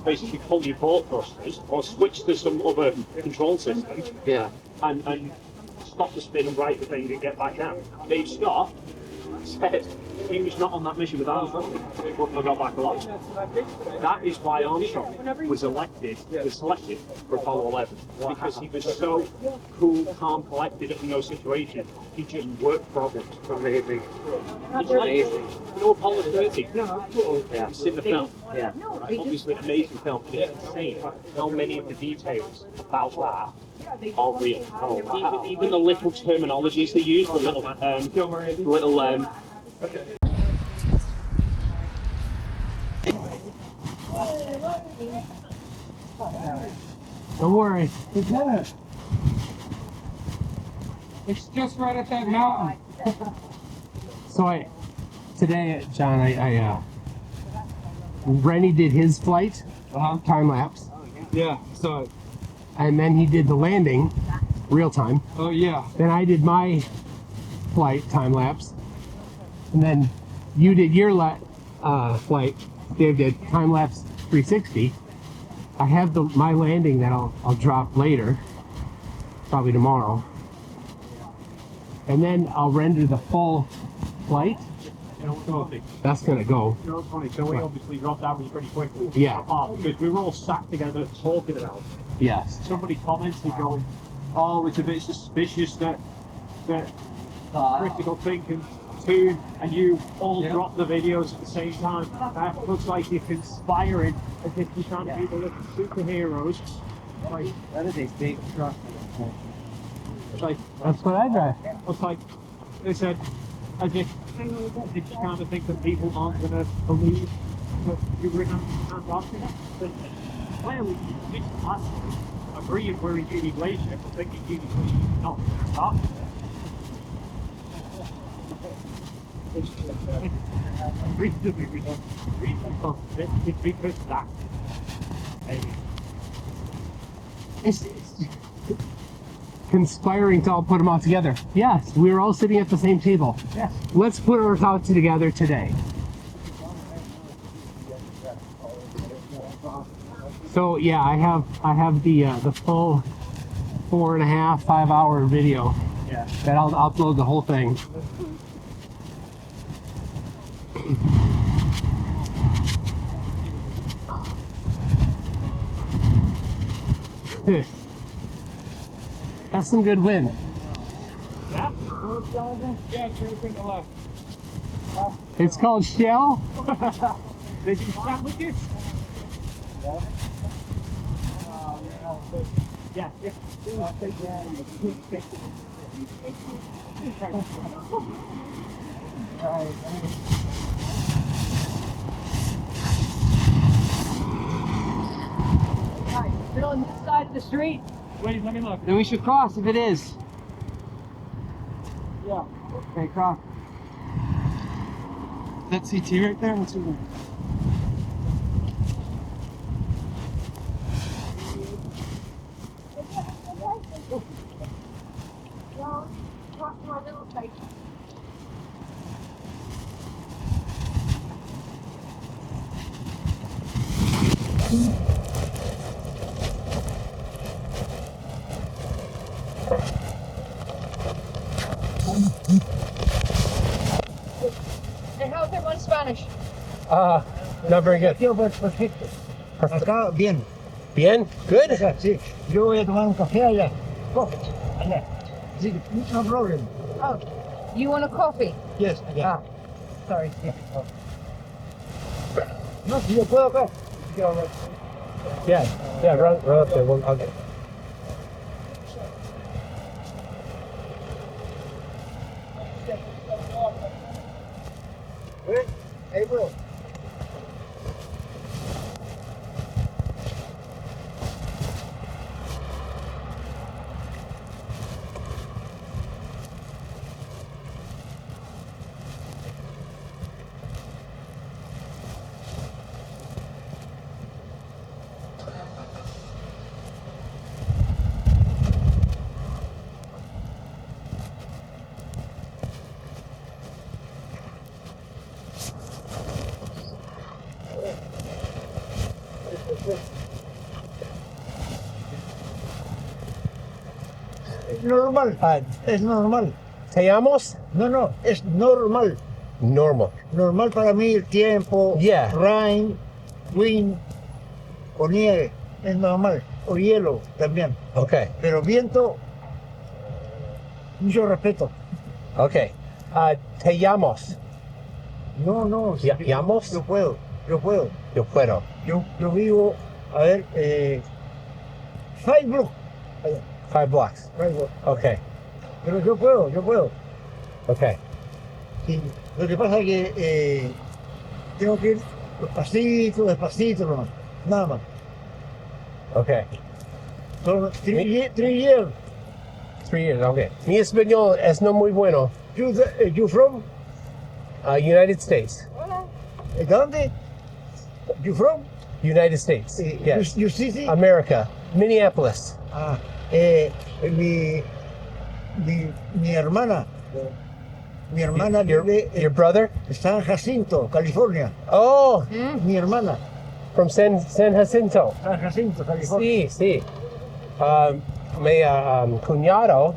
basically pull the port thrusters or switch to some other control system. Yeah. And stop the spin and right the thing and get back down. Dave Scott said he was not on that mission with Armstrong. He wouldn't have got back alive. That is why Armstrong was selected for Apollo 11, because he was so cool, calm, collected in those situations. He just worked problems. Amazing. It's like, you know, Apollo 13. Yeah. It's in the film. Yeah. Right? Obviously, an amazing film. And it's insane how many of the details about that are real. Oh, wow. Even the little terminologies they use, the little Don't worry. It's just right at that mountain. So today, John, Rennie did his flight, time lapse. Yeah, so. And then he did the landing, real time. Oh yeah. Then I did my flight, time lapse. And then you did your flight. Dave did time lapse 360. I have my landing that I'll drop later, probably tomorrow. And then I'll render the full flight. That's gonna go. You know, it's funny, so we obviously dropped that pretty quickly. Yeah. Because we were all sat together talking about it. Yes. Somebody commented going, oh, it's a bit suspicious that critical thinking too, and you all drop the videos at the same time. That looks like you're conspiring as if you're trying to be the little superheroes. Like, that is a big truck. It's like, that's what I drive. It's like, they said, as if you kind of think that people aren't going to believe that you were in Antarctica. Clearly, it's us agreeing we're in Guinea Glacier, but thinking Guinea Glacier is not Antarctica. It's because that. It's conspiring to all put them all together. Yes, we were all sitting at the same table. Yes. Let's put our thoughts together today. So yeah, I have the full 4.5, 5 hour video. Yeah. That I'll upload the whole thing. That's some good wind. Yeah? It's called Shell. Did you start with this? Yeah. Still on this side of the street? Wait, let me look. Then we should cross if it is. Yeah. Okay, cross. That CT right there? What's it? Not very good. Perfecto. Acá, bien. Bien? Good? Acá, sí. Yo voy a tomar un café allá. Coffee. Allá. Sí, no problem. Oh, you want a coffee? Yes, allá. Sorry. No, si yo puedo acá. Yeah, run up there. I'll get it. Hey, bro. Es normal. Es normal. ¿Te llamas? No, es normal. Normal. Normal para mí el tiempo. Yeah. Rain, wind o nieve. Es normal. O hielo también. Okay. Pero viento, mucho respeto. Okay. ¿Te llamas? No. ¿Llamos? Yo puedo. Yo puedo. Yo vivo, a ver, 5 blocks. 5 blocks. 5 blocks. Okay. Pero yo puedo. Okay. Sí. Lo que pasa es que tengo que ir despacito nomás. Nada más. Okay. Son 3 years. 3 years, okay. Mi español es no muy bueno. You from? United States. ¿Dónde? You from? United States. Yes. You city? America. Minneapolis. Mi hermana. Mi hermana vive your brother? en San Jacinto, California. Oh, Mi hermana. from San Jacinto. San Jacinto, California. Sí. Mi cuñado,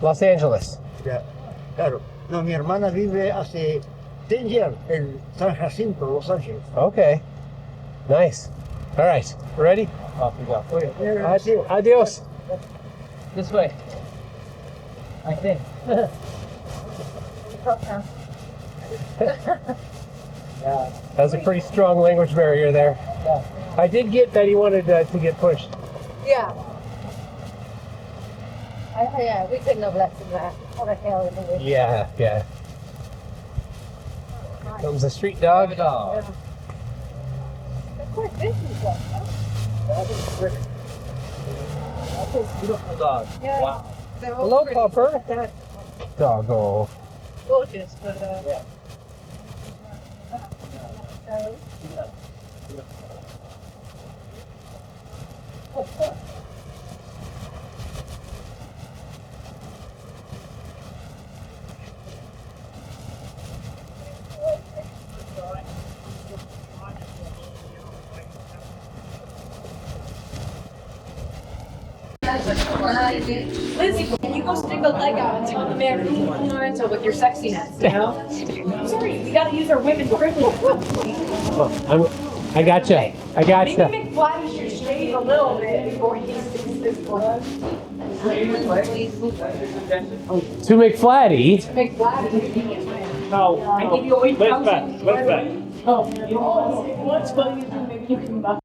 Los Angeles. Ya, claro. No, mi hermana vive hace 10 years en San Jacinto, Los Ángeles. Okay. Nice. All right. Ready? Off we go. Adios. This way. I think. That's a pretty strong language barrier there. Yeah. I did get that he wanted to get pushed. Yeah. Yeah, we couldn't have left him that. What the hell is it? Yeah. Here comes the street dog. Of course, this is one. That's a beautiful dog. Yeah. Wow. Hello, pupper. Doggo. Gorgeous, but Yeah. Lindsay, can you go stick a leg out and tell the man with your sexiness, you know? I'm sorry, we gotta use our women's privilege. I gotcha. Maybe McFly should shave a little bit before he sticks this one. To McFlatty. McFly. No. I give you a week. Lift back. Oh, what's funny is maybe you can buy.